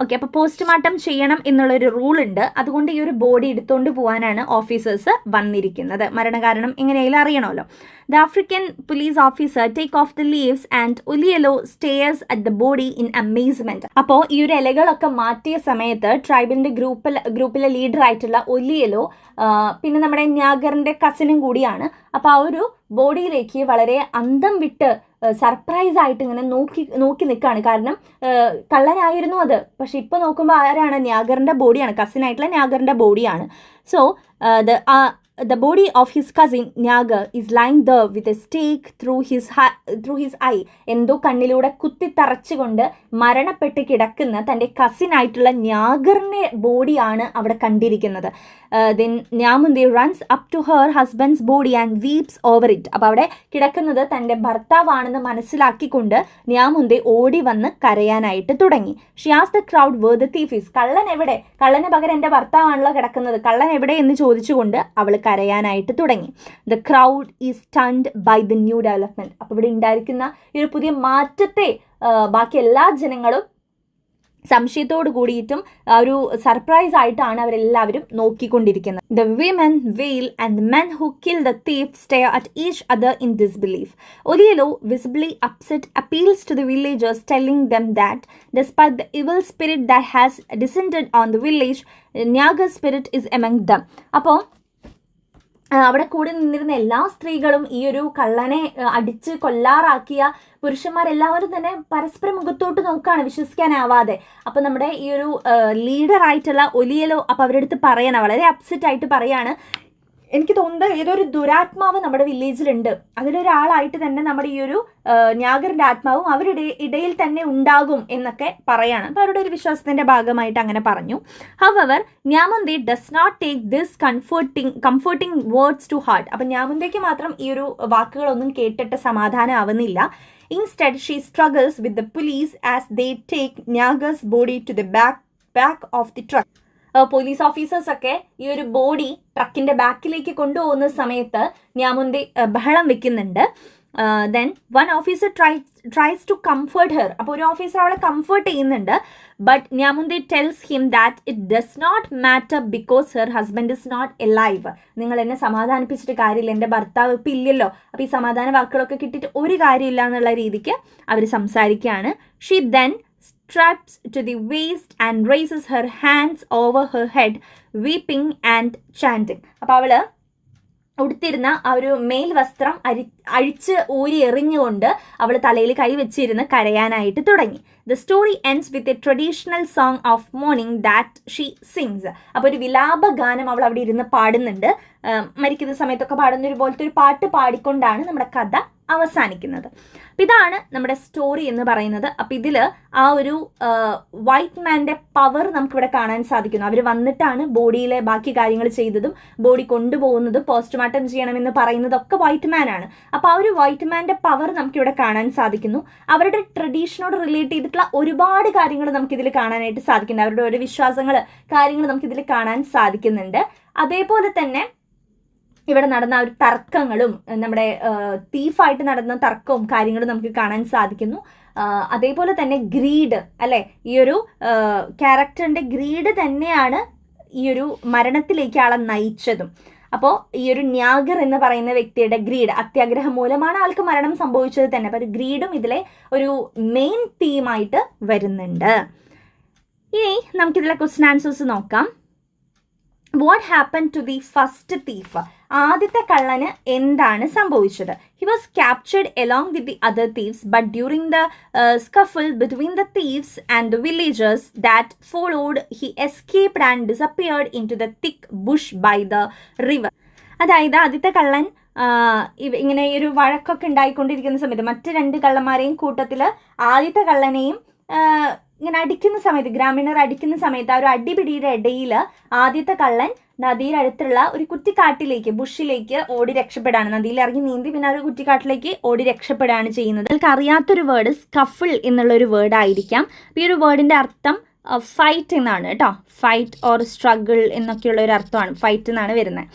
ഓക്കെ, അപ്പോൾ പോസ്റ്റ്മോർട്ടം ചെയ്യണം എന്നുള്ളൊരു റൂളുണ്ട്. അതുകൊണ്ട് ഈ ഒരു ബോഡി എടുത്തുകൊണ്ട് പോകാനാണ് ഓഫീസേഴ്സ് വന്നിരിക്കുന്നത്. മരണകാരണം എങ്ങനെയായാലും അറിയണമല്ലോ. The African police officer take off the leaves and Olielo stares at the body in amazement. അപ്പോൾ ഈ ഒരു ഇലകളൊക്കെ മാറ്റിയ സമയത്ത് ട്രൈബലിന്റെ ഗ്രൂപ്പിലെ ലീഡർ ആയിട്ടുള്ള ഒലിയെല്ലോ പിന്നെ നമ്മുടെ ന്യാഗറിന്റെ കസിനും കൂടിയാണ്. അപ്പോൾ ആ ഒരു ബോഡിയിലേക്ക് വളരെ അന്തം വിട്ട് സർപ്രൈസ് ആയിട്ട് ഇങ്ങനെ നോക്കി നിൽക്കുകയാണ്. കാരണം കള്ളനായിരുന്നു അത്, പക്ഷെ ഇപ്പോൾ നോക്കുമ്പോൾ ആരാണ്, ന്യാഗറിന്റെ ബോഡിയാണ്, കസിനായിട്ടുള്ള ന്യാഗറിന്റെ ബോഡിയാണ്. So the body of his cousin Nyagar is lying there with a stake through his eye. എന്തോ കണ്ണിലൂടെ കുത്തിത്തറച്ചുകൊണ്ട് മരണപ്പെട്ട് കിടക്കുന്ന തൻ്റെ കസിനായിട്ടുള്ള ന്യാഗറിൻ്റെ ബോഡിയാണ് അവിടെ കണ്ടിരിക്കുന്നത്. then Nyamunde runs up to her husband's body and weeps over it. അപ്പോൾ അവിടെ കിടക്കുന്നത് തൻ്റെ ഭർത്താവാണെന്ന് മനസ്സിലാക്കിക്കൊണ്ട് ന്യാമുന്തെ ഓടി വന്ന് കരയാനായിട്ട് തുടങ്ങി. she asked the crowd where the thief is. കള്ളൻ എവിടെ, കള്ളന് പകരം എൻ്റെ ഭർത്താവാണല്ലോ കിടക്കുന്നത്, കള്ളൻ എവിടെ എന്ന് ചോദിച്ചുകൊണ്ട് അവൾ കരയാനായിട്ട് തുടങ്ങി. the crowd is stunned by the new development. അപ്പോൾ ഇവിടെ ഉണ്ടായിരിക്കുന്ന ഈ ഒരു പുതിയ മാറ്റത്തെ ബാക്കി എല്ലാ ജനങ്ങളും സംശയത്തോട് കൂടിയിട്ടും ഒരു സർപ്രൈസ് ആയിട്ടാണ് അവരെല്ലാവരും നോക്കിക്കൊണ്ടിരിക്കുന്നത്. The women wail and the men who kill the thief stare at each other in disbelief. Olielo, visibly upset, appeals to the villagers, telling them that despite the evil spirit that has descended on the village, Nyaga's spirit is among them. അപ്പോൾ അവിടെ കൂടി നിന്നിരുന്ന എല്ലാ സ്ത്രീകളും ഈ ഒരു കള്ളനെ അടിച്ച് കൊല്ലാറാക്കിയ പുരുഷന്മാരെല്ലാവരും തന്നെ പരസ്പരം മുഖത്തോട്ട് നോക്കുകയാണ് വിശ്വസിക്കാനാവാതെ. അപ്പോൾ നമ്മുടെ ഈ ഒരു ലീഡറായിട്ടുള്ള ഒലിയെല്ലോ അപ്പോൾ അവരുടെ അടുത്ത് പറയാണ്, വളരെ അപ്സെറ്റ് ആയിട്ട് പറയാണ്, എനിക്ക് തോന്നുന്നത് ഏതൊരു ദുരാത്മാവ് നമ്മുടെ വില്ലേജിലുണ്ട്, അതിലൊരാളായിട്ട് തന്നെ നമ്മുടെ ഈ ഒരു ന്യാഗറിൻ്റെ ആത്മാവും അവരുടെ ഇടയിൽ തന്നെ ഉണ്ടാകും എന്നൊക്കെ പറയാണ്. അപ്പോൾ അവരുടെ ഒരു വിശ്വാസത്തിൻ്റെ ഭാഗമായിട്ട് അങ്ങനെ പറഞ്ഞു. However, Nyamunde does not take this comforting words to heart. അപ്പം ന്യാമുന്ദേക്ക് മാത്രം ഈ ഒരു വാക്കുകളൊന്നും കേട്ടിട്ട് സമാധാനം ആവുന്നില്ല. Instead, she struggles with the police as they take Nyaga's body to the back of the truck. Police ഓഫീസേഴ്സൊക്കെ ഈ ഒരു ബോഡി ട്രക്കിൻ്റെ ബാക്കിലേക്ക് കൊണ്ടുപോകുന്ന സമയത്ത് ന്യാമുന്തെ ബഹളം വെക്കുന്നുണ്ട്. Then one officer tries to comfort her. അപ്പോൾ ഒരു ഓഫീസർ അവളെ കംഫർട്ട് ചെയ്യുന്നുണ്ട്. But Nyamundi tells him that it does not matter because her husband is not alive. നിങ്ങൾ എന്നെ സമാധാനിപ്പിച്ചിട്ട് കാര്യമില്ല, എൻ്റെ ഭർത്താവ് ഇപ്പം ഇല്ലല്ലോ, അപ്പോൾ ഈ സമാധാന വാക്കുകളൊക്കെ കിട്ടിയിട്ട് ഒരു കാര്യമില്ല എന്നുള്ള രീതിക്ക് അവർ സംസാരിക്കുകയാണ്. She then straps to the waist and raises her hands over her head, weeping and chanting. അപ്പോൾ അവള് ഉടുത്തിരുന്ന ആ ഒരു മേൽ വസ്ത്രം അഴിച്ച് ഊരി എറിഞ്ഞുകൊണ്ട് അവൾ തലയിൽ കൈവച്ചിരുന്ന് കരയാനായിട്ട് തുടങ്ങി. The story ends with a traditional song of morning that she sings. അപ്പോൾ ഒരു വിലാപ ഗാനം അവൾ അവിടെ ഇരുന്ന് പാടുന്നുണ്ട്. മരിക്കുന്ന സമയത്തൊക്കെ പാടുന്ന ഒരു പോലത്തെ ഒരു പാട്ട് പാടിക്കൊണ്ടാണ് നമ്മുടെ കഥ അവസാനിക്കുന്നത്. അപ്പം ഇതാണ് നമ്മുടെ സ്റ്റോറി എന്ന് പറയുന്നത്. അപ്പം ഇതിൽ ആ ഒരു വൈറ്റ് മാൻ്റെ പവർ നമുക്കിവിടെ കാണാൻ സാധിക്കുന്നു. അവർ വന്നിട്ടാണ് ബോഡിയിലെ ബാക്കി കാര്യങ്ങൾ ചെയ്തതും ബോഡി കൊണ്ടുപോകുന്നതും പോസ്റ്റ്മോർട്ടം ചെയ്യണമെന്ന് പറയുന്നതൊക്കെ വൈറ്റ് മാൻ ആണ്. അപ്പോൾ ആ ഒരു വൈറ്റ് മാൻ്റെ പവർ നമുക്കിവിടെ കാണാൻ സാധിക്കുന്നു. അവരുടെ ട്രഡീഷനോട് റിലേറ്റ് ചെയ്തിട്ടുള്ള ഒരുപാട് കാര്യങ്ങൾ നമുക്കിതിൽ കാണാനായിട്ട് സാധിക്കുന്നുണ്ട്. അവരുടെ ഓരോ വിശ്വാസങ്ങൾ കാര്യങ്ങൾ നമുക്കിതിൽ കാണാൻ സാധിക്കുന്നുണ്ട്. അതേപോലെ തന്നെ ഇവിടെ നടന്ന ഒരു തർക്കങ്ങളും നമ്മുടെ തീഫായിട്ട് നടന്ന തർക്കവും കാര്യങ്ങളും നമുക്ക് കാണാൻ സാധിക്കുന്നു. അതേപോലെ തന്നെ ഗ്രീഡ് അല്ലേ, ഈ ഒരു ക്യാരക്ടറിൻ്റെ ഗ്രീഡ് തന്നെയാണ് ഈ ഒരു മരണത്തിലേക്ക് ആളെ നയിച്ചതും. അപ്പോൾ ഈ ഒരു ന്യാഗർ എന്ന് പറയുന്ന വ്യക്തിയുടെ ഗ്രീഡ്, അത്യാഗ്രഹം മൂലമാണ് ആൾക്ക് മരണം സംഭവിച്ചത് തന്നെ. അപ്പോൾ ഒരു ഗ്രീഡും ഇതിലെ ഒരു മെയിൻ തീമായിട്ട് വരുന്നുണ്ട്. ഇനി നമുക്കിതിലെ ക്വസ്റ്റ്യൻ ആൻസേഴ്സ് നോക്കാം. What happen to the first thief? ആദ്യത്തെ കള്ളന് എന്താണ് സംഭവിച്ചത്? He was captured along with the other thieves but during the scuffle between the thieves and the villagers that followed he escaped and disappeared into the thick bush by the river. അതായത് ആദ്യത്തെ കള്ളൻ ഇങ്ങനെ ഒരു വഴക്കൊക്കെ ഉണ്ടായിക്കൊണ്ടിരിക്കുന്ന സമയത്ത് മറ്റ് രണ്ട് കള്ളന്മാരെയും കൂട്ടത്തിൽ ആദ്യത്തെ കള്ളനെയും ഇങ്ങനെ അടിക്കുന്ന സമയത്ത്, ഗ്രാമീണർ അടിക്കുന്ന സമയത്ത് ആ ഒരു അടിപിടിയുടെ ഇടയിൽ ആദ്യത്തെ കള്ളൻ നദിയിലടുത്തുള്ള ഒരു കുറ്റിക്കാട്ടിലേക്ക്, ബുഷിലേക്ക് ഓടി രക്ഷപ്പെടാണ്. നദിയിൽ ഇറങ്ങി നീന്തി പിന്നെ ഒരു കുറ്റിക്കാട്ടിലേക്ക് ഓടി രക്ഷപ്പെടുകയാണ് ചെയ്യുന്നത്. നിങ്ങൾക്ക് അറിയാത്തൊരു വേർഡ് സ്കഫിൾ എന്നുള്ളൊരു വേർഡ് ആയിരിക്കാം. ഈ ഒരു വേർഡിൻ്റെ അർത്ഥം ഫൈറ്റ് എന്നാണ് കേട്ടോ. ഫൈറ്റ് ഓർ സ്ട്രഗിൾ എന്നൊക്കെയുള്ള ഒരു അർത്ഥമാണ്. ഫൈറ്റ് എന്നാണ് വരുന്നത്.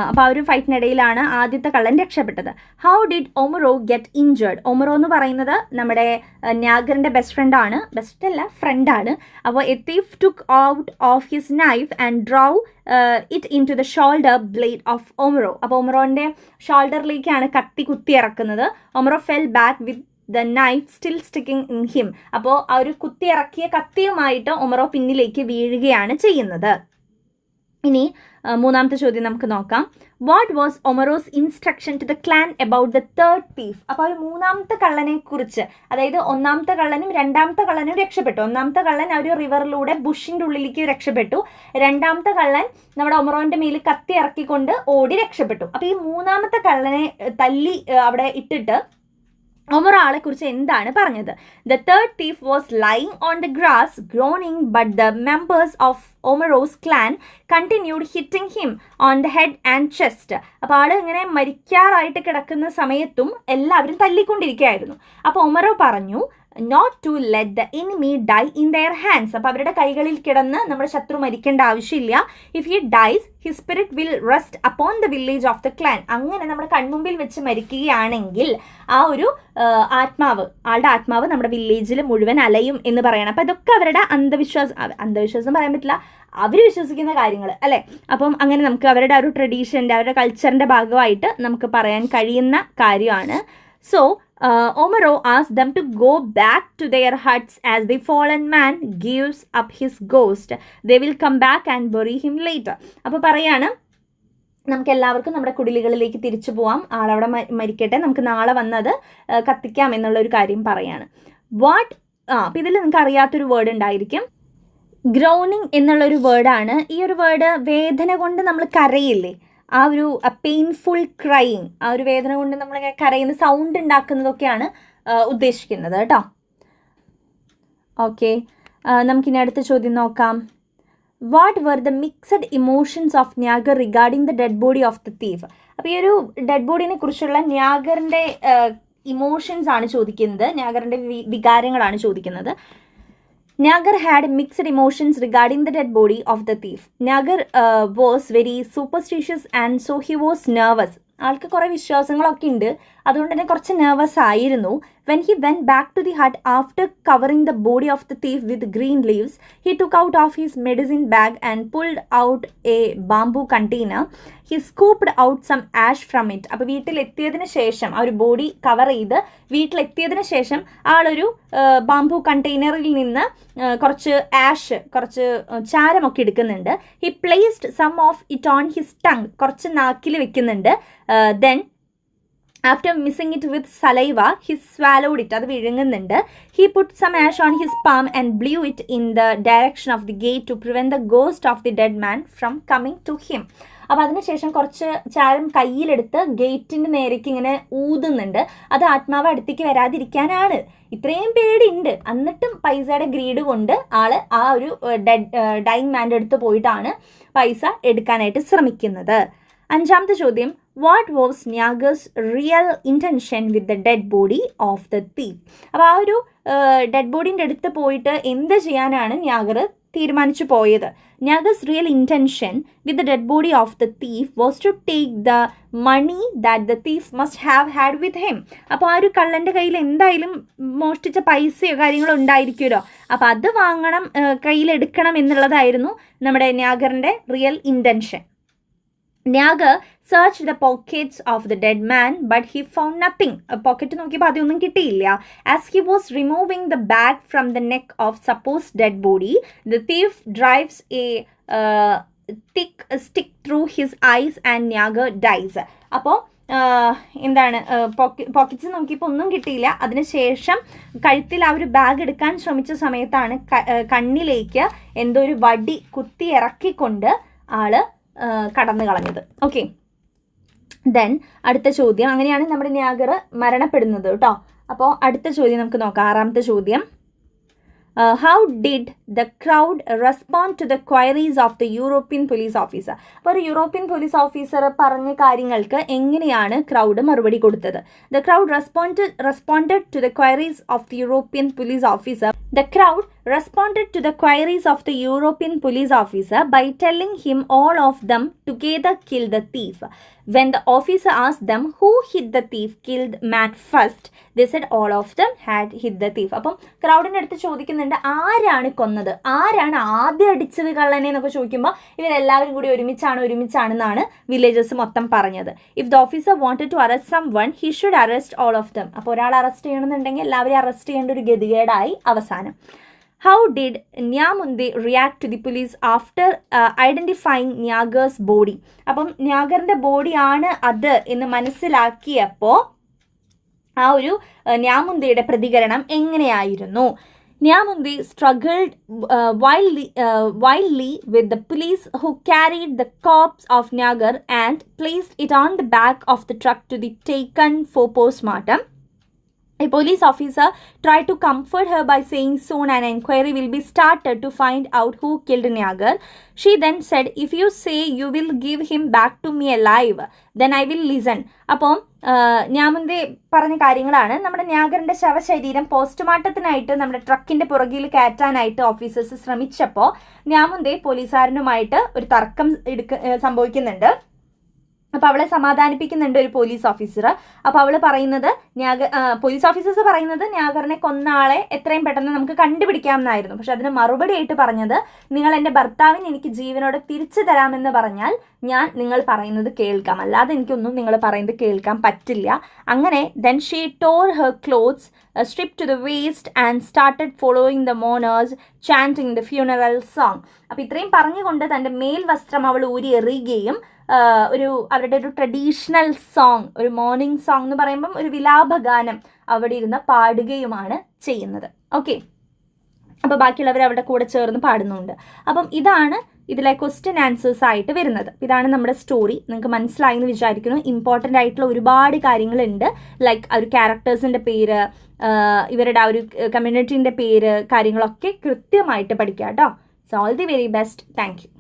അപ്പോൾ ആ ഒരു ഫൈറ്റിനിടയിലാണ് ആദ്യത്തെ കള്ളൻ രക്ഷപ്പെട്ടത്. How did Omaro get injured? Omaro എന്ന് പറയുന്നത് നമ്മുടെ ന്യാഗറിൻ്റെ ഫ്രണ്ടാണ്. അപ്പോൾ a thief took out of his knife and drove it into the shoulder blade of Omaro. അപ്പോൾ ഒമറോൻ്റെ ഷോൾഡറിലേക്കാണ് കത്തി കുത്തി ഇറക്കുന്നത്. Omaro fell back with the knife still sticking in him. അപ്പോൾ ആ ഒരു കുത്തി ഇറക്കിയ കത്തിയുമായിട്ട് ഒമറോ പിന്നിലേക്ക് വീഴുകയാണ് ചെയ്യുന്നത്. ഇനി മൂന്നാമത്തെ ചോദ്യം നമുക്ക് നോക്കാം. What was Omaro's instruction to the clan about the third thief? അപ്പോൾ ഒരു മൂന്നാമത്തെ കള്ളനെ കുറിച്ച്, അതായത് ഒന്നാമത്തെ കള്ളനും രണ്ടാമത്തെ കള്ളനും രക്ഷപ്പെട്ടു. ഒന്നാമത്തെ കള്ളൻ ആ ഒരു റിവറിലൂടെ ബുഷിൻ്റെ ഉള്ളിലേക്ക് രക്ഷപ്പെട്ടു. രണ്ടാമത്തെ കള്ളൻ നമ്മുടെ ഒമറോൻ്റെ മേൽ കത്തി ഇറക്കിക്കൊണ്ട് ഓടി രക്ഷപ്പെട്ടു. അപ്പോൾ ഈ മൂന്നാമത്തെ കള്ളനെ തല്ലി അവിടെ ഇട്ടിട്ട് ഒമറോ ആളെ കുറിച്ച് എന്താണ് പറഞ്ഞത്? The third thief was lying on the grass groaning but the members of Omaro's clan continued hitting him on the head and chest. അപ്പോൾ ആൾ ഇങ്ങനെ മരിക്കാറായിട്ട് കിടക്കുന്ന സമയത്തും എല്ലാവരും തല്ലിക്കൊണ്ടിരിക്കുകയായിരുന്നു. അപ്പോൾ ഒമറോ പറഞ്ഞു, not to let the enemy die in their hands. അപ്പോൾ അവരുടെ കൈകളിൽ കിടന്ന് നമ്മുടെ ശത്രു മരിക്കേണ്ട ആവശ്യമില്ല. If he dies his spirit will rest upon the village of the clan. അങ്ങനെ നമ്മുടെ കൺമുമ്പിൽ വെച്ച് മരിക്കുകയാണെങ്കിൽ ആ ഒരു ആളുടെ ആത്മാവ് നമ്മുടെ വില്ലേജിൽ മുഴുവൻ അലയും എന്ന് പറയണം. അപ്പോൾ ഇതൊക്കെ അവരുടെ അന്ധവിശ്വാസം പറയാൻ പറ്റില്ല, അവർ വിശ്വസിക്കുന്ന കാര്യങ്ങൾ അല്ലേ. അപ്പം അങ്ങനെ നമുക്ക് അവരുടെ ഒരു ട്രഡീഷൻ്റെ, അവരുടെ കൾച്ചറിൻ്റെ ഭാഗമായിട്ട് നമുക്ക് പറയാൻ കഴിയുന്ന കാര്യമാണ്. So Omaro asked them to go back to their huts as the fallen man gives up his ghost. They will come back and bury him later. അപ്പോൾ പറയാണ്, നമുക്ക് എല്ലാവർക്കും നമ്മുടെ കുടിലുകളിലേക്ക് തിരിച്ചു പോവാം, ആളവിടെ മരിക്കട്ടെ, നമുക്ക് നാളെ വന്നത് കത്തിക്കാം എന്നുള്ളൊരു കാര്യം പറയാണ്. അപ്പോൾ ഇതിൽ നിങ്ങൾക്ക് അറിയാത്തൊരു വേർഡ് ഉണ്ടായിരിക്കും. ഗ്രൗണിങ് എന്നുള്ളൊരു വേർഡാണ്. ഈ ഒരു വേർഡ് വേദന കൊണ്ട് നമ്മൾ കരയില്ലേ, ആ ഒരു പെയിൻഫുൾ ക്രൈയിങ്, ആ ഒരു വേദന കൊണ്ട് നമ്മൾ കരയുന്ന സൗണ്ട് ഉണ്ടാക്കുന്നതൊക്കെയാണ് ഉദ്ദേശിക്കുന്നത് കേട്ടോ. ഓക്കെ, നമുക്കിനി അടുത്ത ചോദ്യം നോക്കാം. What were the mixed emotions of Nyagar regarding the dead body of the thief? അപ്പോൾ ഈ ഒരു ഡെഡ് ബോഡിനെ കുറിച്ചുള്ള ന്യാഗറിൻ്റെ ഇമോഷൻസ് ആണ് ചോദിക്കുന്നത്, ന്യാഗറിൻ്റെ വികാരങ്ങളാണ് ചോദിക്കുന്നത്. Nagar had mixed emotions regarding the dead body of the thief. Nagar was very superstitious and so he was nervous. ആൾക്ക് കുറേ വിശ്വാസങ്ങളൊക്കെ ഉണ്ട്. അതുകൊണ്ട് തന്നെ കുറച്ച് നെർവസ് ആയിരുന്നു. When he went back to the hut after covering the body of the thief with green leaves, he took out of his medicine bag and pulled out a bamboo container. He scooped out some ash from it. അപ്പോൾ വീട്ടിലെത്തിയതിന് ശേഷം ആ ഒരു ബോഡി കവർ ചെയ്ത് വീട്ടിലെത്തിയതിന് ശേഷം ആളൊരു ബാംബു കണ്ടെയ്നറിൽ നിന്ന് കുറച്ച് ആഷ്, കുറച്ച് ചാരമൊക്കെ എടുക്കുന്നുണ്ട്. He placed some of it on his tongue, കുറച്ച് നാക്കിൽ വെക്കുന്നുണ്ട്. Then after mixing it with saliva he swallowed it, അത് വിഴുങ്ങുന്നുണ്ട്. He put some ash on his palm and blew it in the direction of the gate to prevent the ghost of the dead man from coming to him. അപ്പോൾ അതിനുശേഷം കുറച്ച് ചാരം കയ്യിലെടുത്ത് ഗേറ്റിൻ്റെ നേരേക്ക് ഇങ്ങനെ ഊതുന്നുണ്ട്. അത് ആത്മാവ് അടുത്തേക്ക് വരാതിരിക്കാനാണ്. ഇത്രയും പേടിയുണ്ട്, എന്നിട്ടും പൈസയുടെ ഗ്രീഡ് കൊണ്ട് ആള് ആ ഒരു ഡൈങ് മാൻ്റെ അടുത്ത് പോയിട്ടാണ് പൈസ എടുക്കാനായിട്ട് ശ്രമിക്കുന്നത്. അഞ്ചാമത്തെ ചോദ്യം, what was ന്യാഗേഴ്സ് real intention with the dead body of the thief? അപ്പോൾ ആ ഒരു ഡെഡ് ബോഡീൻ്റെ അടുത്ത് പോയിട്ട് എന്ത് ചെയ്യാനാണ് ന്യാഗർ തീരുമാനിച്ചു പോയത്? Nyaga's real intention with the dead body of the thief was to take the money that the thief must have had with him. അപ്പോൾ ആ ഒരു കള്ളൻ്റെ കയ്യിൽ എന്തായാലും മോഷ്ടിച്ച പൈസയോ കാര്യങ്ങളോ ഉണ്ടായിരിക്കുമല്ലോ, അപ്പോൾ അത് വാങ്ങണം, കയ്യിലെടുക്കണം എന്നുള്ളതായിരുന്നു നമ്മുടെ ന്യാഗറിൻ്റെ real intention. Nyagar searched the pockets of the dead man, but he found nothing. Pocket നോക്കിയപ്പോൾ അതൊന്നും കിട്ടിയില്ല. As he was removing the bag from the neck of supposed dead body, the thief drives a thick stick through his eyes and Nyagar dies. അപ്പോൾ എന്താണ്, പോക്കറ്റ്സ് നോക്കിയപ്പോൾ ഒന്നും കിട്ടിയില്ല. അതിനുശേഷം കഴുത്തിൽ ആ ഒരു ബാഗ് എടുക്കാൻ ശ്രമിച്ച സമയത്താണ് കണ്ണിലേക്ക് എന്തോ ഒരു വടി കുത്തി ഇറക്കിക്കൊണ്ട് ആള് കടന്നു കളഞ്ഞത്. ഓക്കെ, ദെൻ അടുത്ത ചോദ്യം. അങ്ങനെയാണ് നമ്മുടെ ന്യാഗർ മരണപ്പെടുന്നത് കേട്ടോ. അപ്പോൾ അടുത്ത ചോദ്യം നമുക്ക് നോക്കാം. ആറാമത്തെ ചോദ്യം, how did the crowd respond to the queries of the European police officer? അപ്പോൾ ഒരു യൂറോപ്യൻ പോലീസ് ഓഫീസർ പറഞ്ഞ കാര്യങ്ങൾക്ക് എങ്ങനെയാണ് ക്രൗഡ് മറുപടി കൊടുത്തത്? The crowd responded to the queries of the European police officer. The crowd responded to the queries of the European police officer by telling him all of them together killed the thief. When the officer asked them who hit the thief, killed Matt first, they said all of them had hit the thief. അപ്പം ക്രൗഡിൻ്റെ അടുത്ത് ചോദിക്കുന്നുണ്ട്, ആരാണ് കൊന്നത്, ആരാണ് ആദ്യം അടിച്ചത് കള്ളനെ എന്നൊക്കെ ചോദിക്കുമ്പോൾ ഇവരെല്ലാവരും കൂടി ഒരുമിച്ചാണെന്നാണ് വില്ലേജേഴ്സ് മൊത്തം പറഞ്ഞത്. If the officer wanted to arrest someone, he should arrest all of them. അപ്പോൾ ഒരാൾ അറസ്റ്റ് ചെയ്യണമെന്നുണ്ടെങ്കിൽ എല്ലാവരെയും അറസ്റ്റ് ചെയ്യേണ്ട ഒരു ഗതികേടായി അവസാനം. How did Nyamunde react to the police after identifying Nyagar's body? അപ്പം ന്യാഗറിൻ്റെ ബോഡിയാണ് അത് എന്ന് മനസ്സിലാക്കിയപ്പോൾ ആ ഒരു ന്യാമുന്ദയുടെ പ്രതികരണം എങ്ങനെയായിരുന്നു? Nyamunde struggled wildly with the police who carried the corpse of Nyagar and placed it on the back of the truck to be taken for postmortem. A police officer tried to comfort her by saying soon an inquiry will be started to find out who killed Nyagar. She then said, if you say you will give him back to me alive, then I will listen. അപ്പോൾ ന്യാമുന്ദെ പറഞ്ഞ കാര്യങ്ങളാണ്. നമ്മുടെ ന്യാഗറിൻ്റെ ശവശരീരം പോസ്റ്റ്മോർട്ടത്തിനായിട്ട് നമ്മുടെ ട്രക്കിൻ്റെ പുറകിൽ കയറ്റാനായിട്ട് ഓഫീസേഴ്സ് ശ്രമിച്ചപ്പോൾ ന്യാമുന്ദെ പോലീസുകാരനുമായിട്ട് ഒരു തർക്കം സംഭവിക്കുന്നുണ്ട്. അപ്പോൾ അവളെ സമാധാനിപ്പിക്കുന്നുണ്ട് ഒരു പോലീസ് ഓഫീസർ. അപ്പോൾ അവൾ പറയുന്നത്, പോലീസ് ഓഫീസേഴ്സ് പറയുന്നത് ന്യാഗറിനെ കൊന്ന ആളെ എത്രയും പെട്ടെന്ന് നമുക്ക് കണ്ടുപിടിക്കാമെന്നായിരുന്നു. പക്ഷെ അതിന് മറുപടി ആയിട്ട് പറഞ്ഞത്, നിങ്ങൾ എൻ്റെ ഭർത്താവിന് എനിക്ക് ജീവനോടെ തിരിച്ചു തരാമെന്ന് പറഞ്ഞാൽ ഞാൻ നിങ്ങൾ പറയുന്നത് കേൾക്കാം, അല്ലാതെ എനിക്കൊന്നും നിങ്ങൾ പറയുന്നത് കേൾക്കാൻ പറ്റില്ല. അങ്ങനെ then she Tor her clothes, stripped to the waist and started following the mourners, chanting the funeral song. അപ്പോൾ ഇത്രയും പറഞ്ഞുകൊണ്ട് തൻ്റെ മേൽവസ്ത്രം അവൾ ഊരി എറിയുകയും അവരുടെ ഒരു ട്രഡീഷണൽ സോങ്, ഒരു മോർണിംഗ് സോങ് എന്ന് പറയുമ്പം ഒരു വിലാപഗാനം അവിടെ ഇരുന്ന് പാടുകയുമാണ് ചെയ്യുന്നത്. ഓക്കെ, അപ്പോൾ ബാക്കിയുള്ളവർ അവിടെ കൂടെ ചേർന്ന് പാടുന്നുണ്ട്. അപ്പം ഇതാണ് ഇതിലെ ക്വസ്റ്റ്യൻ ആൻസേഴ്സ് ആയിട്ട് വരുന്നത്. ഇതാണ് നമ്മുടെ സ്റ്റോറി. നിങ്ങൾക്ക് മനസ്സിലായി എന്ന് വിചാരിക്കുന്നു. ഇമ്പോർട്ടൻ്റ് ആയിട്ടുള്ള ഒരുപാട് കാര്യങ്ങളുണ്ട്. ലൈക്ക് ആ ഒരു ക്യാരക്ടേഴ്സിൻ്റെ പേര്, ഇവരുടെ ആ ഒരു കമ്മ്യൂണിറ്റീൻ്റെ പേര്, കാര്യങ്ങളൊക്കെ കൃത്യമായിട്ട് പഠിക്കുക കേട്ടോ. So all the very best. Thank you.